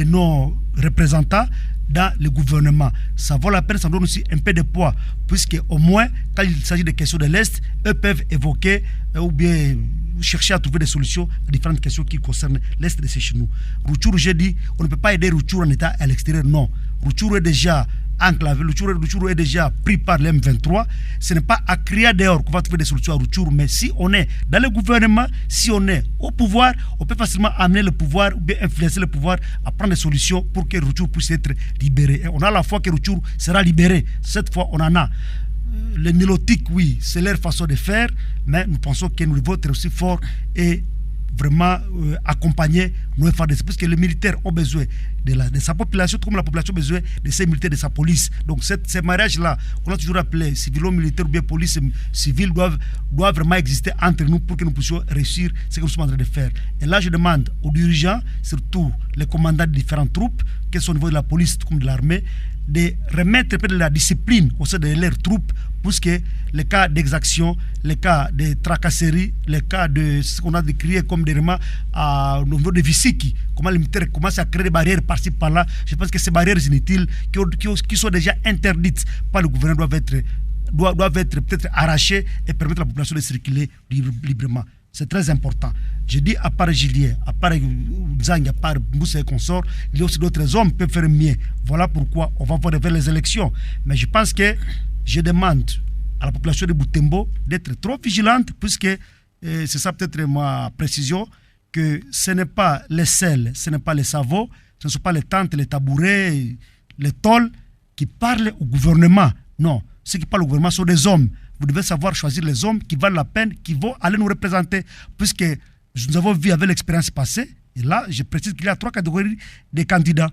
nos représentants dans le gouvernement. Ça vaut la peine, ça donne aussi un peu de poids, puisque au moins, quand il s'agit de questions de l'Est, eux peuvent évoquer ou bien chercher à trouver des solutions à différentes questions qui concernent l'Est de chez nous. Rutshuru, j'ai dit, on ne peut pas aider Rutshuru en état à l'extérieur, non. Rutshuru est déjà enclavé, Rutshuru est déjà pris par l'M23. Ce n'est pas à crier dehors qu'on va trouver des solutions à Rutshuru, mais si on est dans le gouvernement, si on est au pouvoir, on peut facilement amener le pouvoir ou bien influencer le pouvoir à prendre des solutions pour que Rutshuru puisse être libéré. Et on a la foi que Rutshuru sera libéré. Cette fois, on en a. Les Nilotiques, oui, c'est leur façon de faire, mais nous pensons que nous devons être aussi forts et vraiment accompagner nos FARDC, parce que les militaires ont besoin de sa population, comme la population a besoin de ses militaires, de sa police. Donc ces mariages-là, on a toujours appelé civilo-militaire ou bien police civile, doivent vraiment exister entre nous pour que nous puissions réussir ce que nous sommes en train de faire. Et là, je demande aux dirigeants, surtout les commandants de différentes troupes, qu'elles soient au niveau de la police comme de l'armée, de remettre un peu de la discipline au sein de leurs troupes, puisque les cas d'exaction, les cas de tracasserie, les cas de ce qu'on a décrit comme des remats au niveau de Visiki, comment les militaires commencent à créer des barrières par-ci par-là. Je pense que ces barrières inutiles qui sont déjà interdites par le gouvernement doivent être peut-être arrachées et permettre à la population de circuler librement. C'est très important. Je dis, à part Julien, à part Zang, à part Mboussa et consorts, il y a aussi d'autres hommes qui peuvent faire mieux. Voilà pourquoi on va voir vers les élections. Mais je pense que je demande à la population de Butembo d'être trop vigilante, puisque c'est ça peut-être ma précision, que ce n'est pas les sels, ce n'est pas les savots, ce ne sont pas les tentes, les tabourets, les tôles qui parlent au gouvernement. Non, ceux qui parlent au gouvernement sont des hommes. Vous devez savoir choisir les hommes qui valent la peine, qui vont aller nous représenter, puisque nous avons vu avec l'expérience passée, et là, je précise qu'il y a 3 catégories de candidats.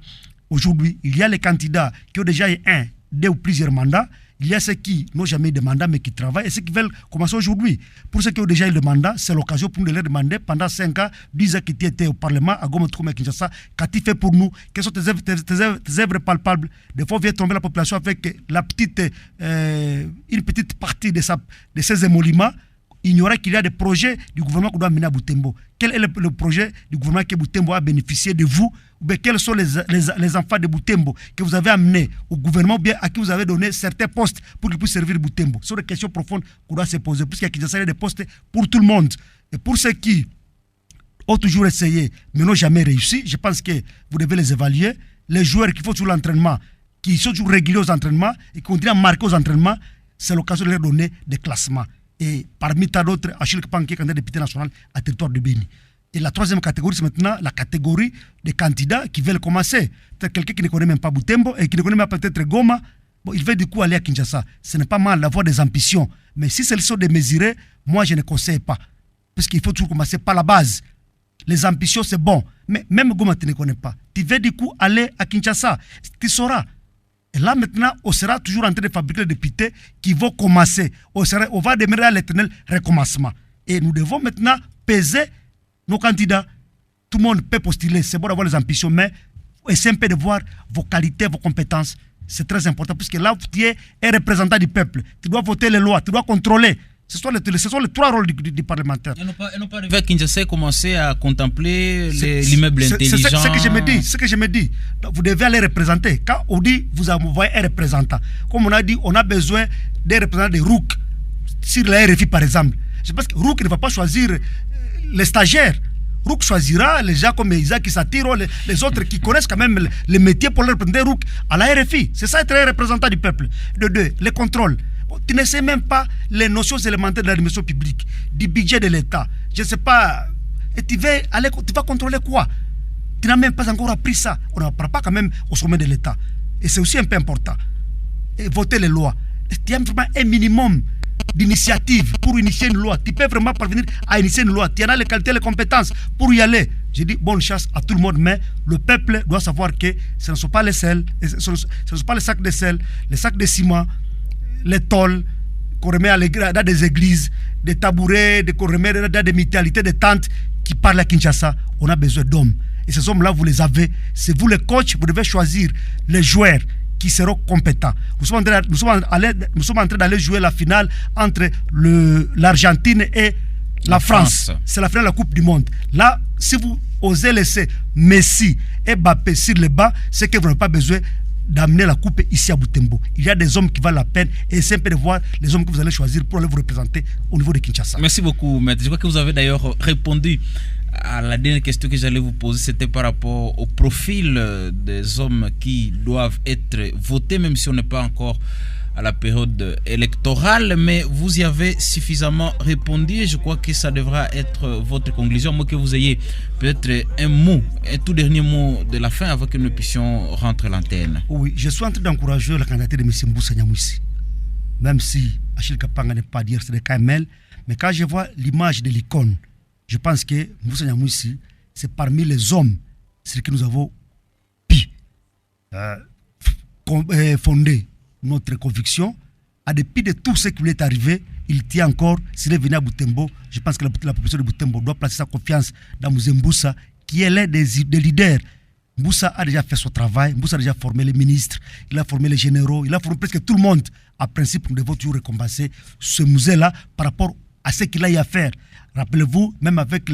Aujourd'hui, il y a les candidats qui ont déjà eu 1, 2 ou plusieurs mandats. Il y a ceux qui n'ont jamais eu de mandat mais qui travaillent et ceux qui veulent commencer aujourd'hui. Pour ceux qui ont déjà eu le mandat, c'est l'occasion pour nous de leur demander pendant 5 ans, 10 ans que tu étais au Parlement à Goma Troume et Kinshasa, qu'as-tu fait pour nous? Quelles sont tes œuvres palpables? Des fois, on vient tomber la population avec une petite partie de ses émoluments, ignorer qu'il y a des projets du gouvernement qu'on doit mener à Butembo. Quel est le projet du gouvernement que Butembo a bénéficié de vous? Ou bien quels sont les enfants de Butembo que vous avez amenés au gouvernement, ou bien à qui vous avez donné certains postes pour qu'ils puissent servir Butembo? Ce sont des questions profondes qu'on doit se poser, puisqu'il y a des postes pour tout le monde. Et pour ceux qui ont toujours essayé, mais n'ont jamais réussi, je pense que vous devez les évaluer. Les joueurs qui font toujours l'entraînement, qui sont toujours réguliers aux entraînements et qui continuent à marquer aux entraînements, c'est l'occasion de leur donner des classements. Et parmi tant d'autres, Achille Kpan, qui est candidat député national à territoire de Béni. Et la troisième catégorie, c'est maintenant la catégorie des candidats qui veulent commencer. Peut-être quelqu'un qui ne connaît même pas Butembo et qui ne connaît même pas peut-être Goma, bon, il veut du coup aller à Kinshasa. Ce n'est pas mal d'avoir des ambitions. Mais si celles sont démesurées, moi je ne conseille pas. Parce qu'il faut toujours commencer par la base. Les ambitions, c'est bon. Mais même Goma, tu ne connais pas. Tu veux du coup aller à Kinshasa. Tu sauras. Et là, maintenant, on sera toujours en train de fabriquer des députés qui vont commencer. On va démarrer à l'éternel recommencement. Et nous devons maintenant peser nos candidats. Tout le monde peut postuler. C'est bon d'avoir les ambitions, mais essayez un peu de voir vos qualités, vos compétences. C'est très important, puisque là, tu es un représentant du peuple. Tu dois voter les lois, tu dois contrôler. Ce sont les 3 rôles du parlementaire. Et non pas arriver à Kinshasa commencer à contempler l'immeuble intelligent. C'est ce que je me dis. Vous devez aller représenter. Quand on dit vous envoyez un représentant, comme on a dit, on a besoin des représentants de ROUC sur la RFI par exemple. Je pense que ROUC ne va pas choisir les stagiaires. ROUC choisira les gens comme Isaac Satiro, les autres qui connaissent quand même les métiers pour leur représenter ROUC à la RFI. C'est ça être un représentant du peuple. De 2, les contrôles. Tu ne sais même pas les notions élémentaires de l'administration publique, du budget de l'État. Je ne sais pas. Et tu vas contrôler quoi? Tu n'as même pas encore appris ça. On n'apprend pas quand même au sommet de l'État. Et c'est aussi un peu important. Et voter les lois. Tu as vraiment un minimum d'initiative pour initier une loi. Tu peux vraiment parvenir à initier une loi. Tu en as les qualités, les compétences pour y aller. Je dis bonne chance à tout le monde, mais le peuple doit savoir que ce ne sont pas les sels, ce ne sont pas les sacs de sel, les sacs de ciment, les tôles qu'on remet dans des églises, des tabourets, qu'on remet dans des mutualités, des tentes qui parlent à Kinshasa, on a besoin d'hommes. Et ces hommes-là, vous les avez. C'est vous les coachs, vous devez choisir les joueurs qui seront compétents. Nous sommes en train d'aller jouer la finale entre l'Argentine et la France. C'est la finale de la Coupe du Monde. Là, si vous osez laisser Messi et Mbappé sur les bancs, c'est que vous n'avez pas besoin d'amener la coupe ici à Butembo. Il y a des hommes qui valent la peine et c'est un peu de voir les hommes que vous allez choisir pour aller vous représenter au niveau de Kinshasa. Merci beaucoup, maître. Je crois que vous avez d'ailleurs répondu à la dernière question que j'allais vous poser. C'était par rapport au profil des hommes qui doivent être votés, même si on n'est pas encore à la période électorale, mais vous y avez suffisamment répondu et je crois que ça devra être votre conclusion. Moi que vous ayez peut-être un tout dernier mot de la fin avant que nous puissions rentrer l'antenne. Oui, je suis en train d'encourager la candidature de M. Mboussa Nyamwisi. Même si Achille Kapanga n'est pas dire c'est des KML, mais quand je vois l'image de l'icône, je pense que Mboussa Nyamwisi, c'est parmi les hommes sur qui nous avons pu fonder notre conviction. À dépit de tout ce qui lui est arrivé, il tient encore. S'il est venu à Butembo, je pense que la population de Butembo doit placer sa confiance dans Mboussa, qui est l'un des leaders. Mboussa a déjà fait son travail, Mboussa a déjà formé les ministres, il a formé les généraux, il a formé presque tout le monde. À principe, nous devons toujours récompenser ce musée-là par rapport à ce qu'il a eu à faire. Rappelez-vous, même avec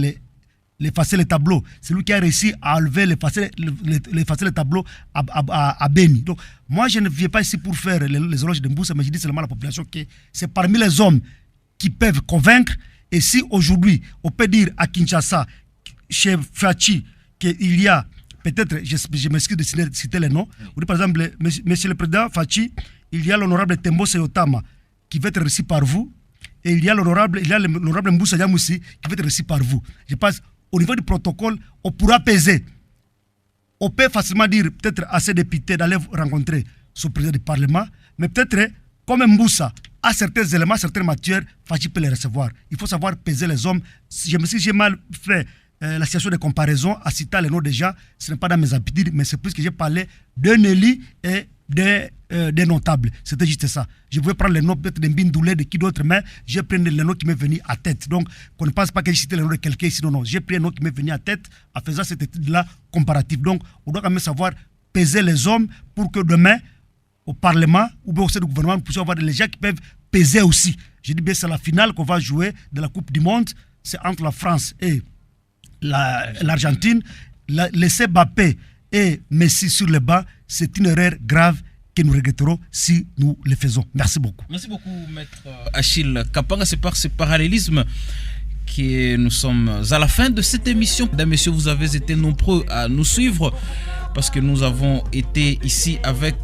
l'effacer les tableaux, c'est lui qui a réussi à enlever l'effacer les tableaux à Beni. Donc, moi, je ne viens pas ici pour faire les éloges de Mboussa, mais je dis seulement à la population que c'est parmi les hommes qui peuvent convaincre. Et si aujourd'hui, on peut dire à Kinshasa, chez Fachi, qu'il y a peut-être, je m'excuse de citer les noms, on dit par exemple, monsieur le président Fachi, il y a l'honorable Tembo Seyotama qui va être reçu par vous, et il y a l'honorable Mboussa Nyamwisi qui va être reçu par vous. Je pense, au niveau du protocole, on pourra peser. On peut facilement dire, peut-être à ces députés d'aller rencontrer son président du Parlement, mais peut-être, comme Mboussa a certains éléments, certaines matières, Fachi peut les recevoir. Il faut savoir peser les hommes. Si j'ai mal fait la situation de comparaison, à citer les noms déjà, ce n'est pas dans mes habitudes, mais c'est plus que j'ai parlé d'un élit et des notables. C'était juste ça. Je voulais prendre les noms peut-être de Mbindoulé, de qui d'autre, mais j'ai pris les noms qui m'est venu à tête. Donc, qu'on ne pense pas que j'ai cité les noms de quelqu'un ici. Non, j'ai pris les noms qui m'est venu à tête en faisant cette étude-là comparative. Donc, on doit quand même savoir peser les hommes pour que demain, au Parlement ou bien au sein du gouvernement, nous puissions avoir des gens qui peuvent peser aussi. Je dis bien, c'est la finale qu'on va jouer de la Coupe du Monde. C'est entre la France et l'Argentine. Laisser Mbappé et Messi sur le banc, c'est une erreur grave que nous regretterons si nous le faisons. Merci beaucoup. Merci beaucoup, maître Achille Kapanga. C'est par ce parallélisme que nous sommes à la fin de cette émission. Mesdames, messieurs, vous avez été nombreux à nous suivre parce que nous avons été ici avec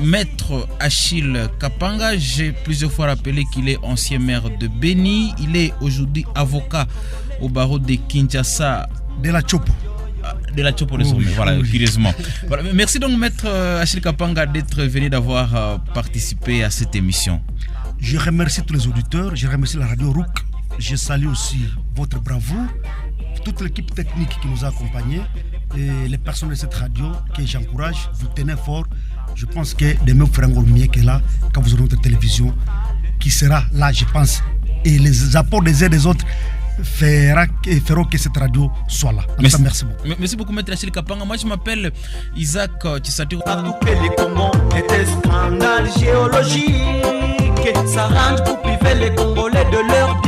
maître Achille Kapanga. J'ai plusieurs fois rappelé qu'il est ancien maire de Beni. Il est aujourd'hui avocat au barreau de Kinshasa. De la Chopo. De la Chopo, voilà, curieusement. Voilà. Merci donc, maître Achille Kapanga, d'être venu, d'avoir participé à cette émission. Je remercie tous les auditeurs, je remercie la radio Rouk. Je salue aussi votre bravoure, toute l'équipe technique qui nous a accompagnés et les personnes de cette radio que j'encourage, vous tenez fort. Je pense que demain vous ferez encore mieux que là quand vous aurez notre télévision qui sera là, je pense. Et les apports des uns et des autres feront que cette radio soit là. Merci beaucoup. Merci beaucoup, maître Achille Kapanga. Moi, je m'appelle Isaac Tissatiro. Les Congo est un scandale géologique. Ça rend pour priver les Congolais de leur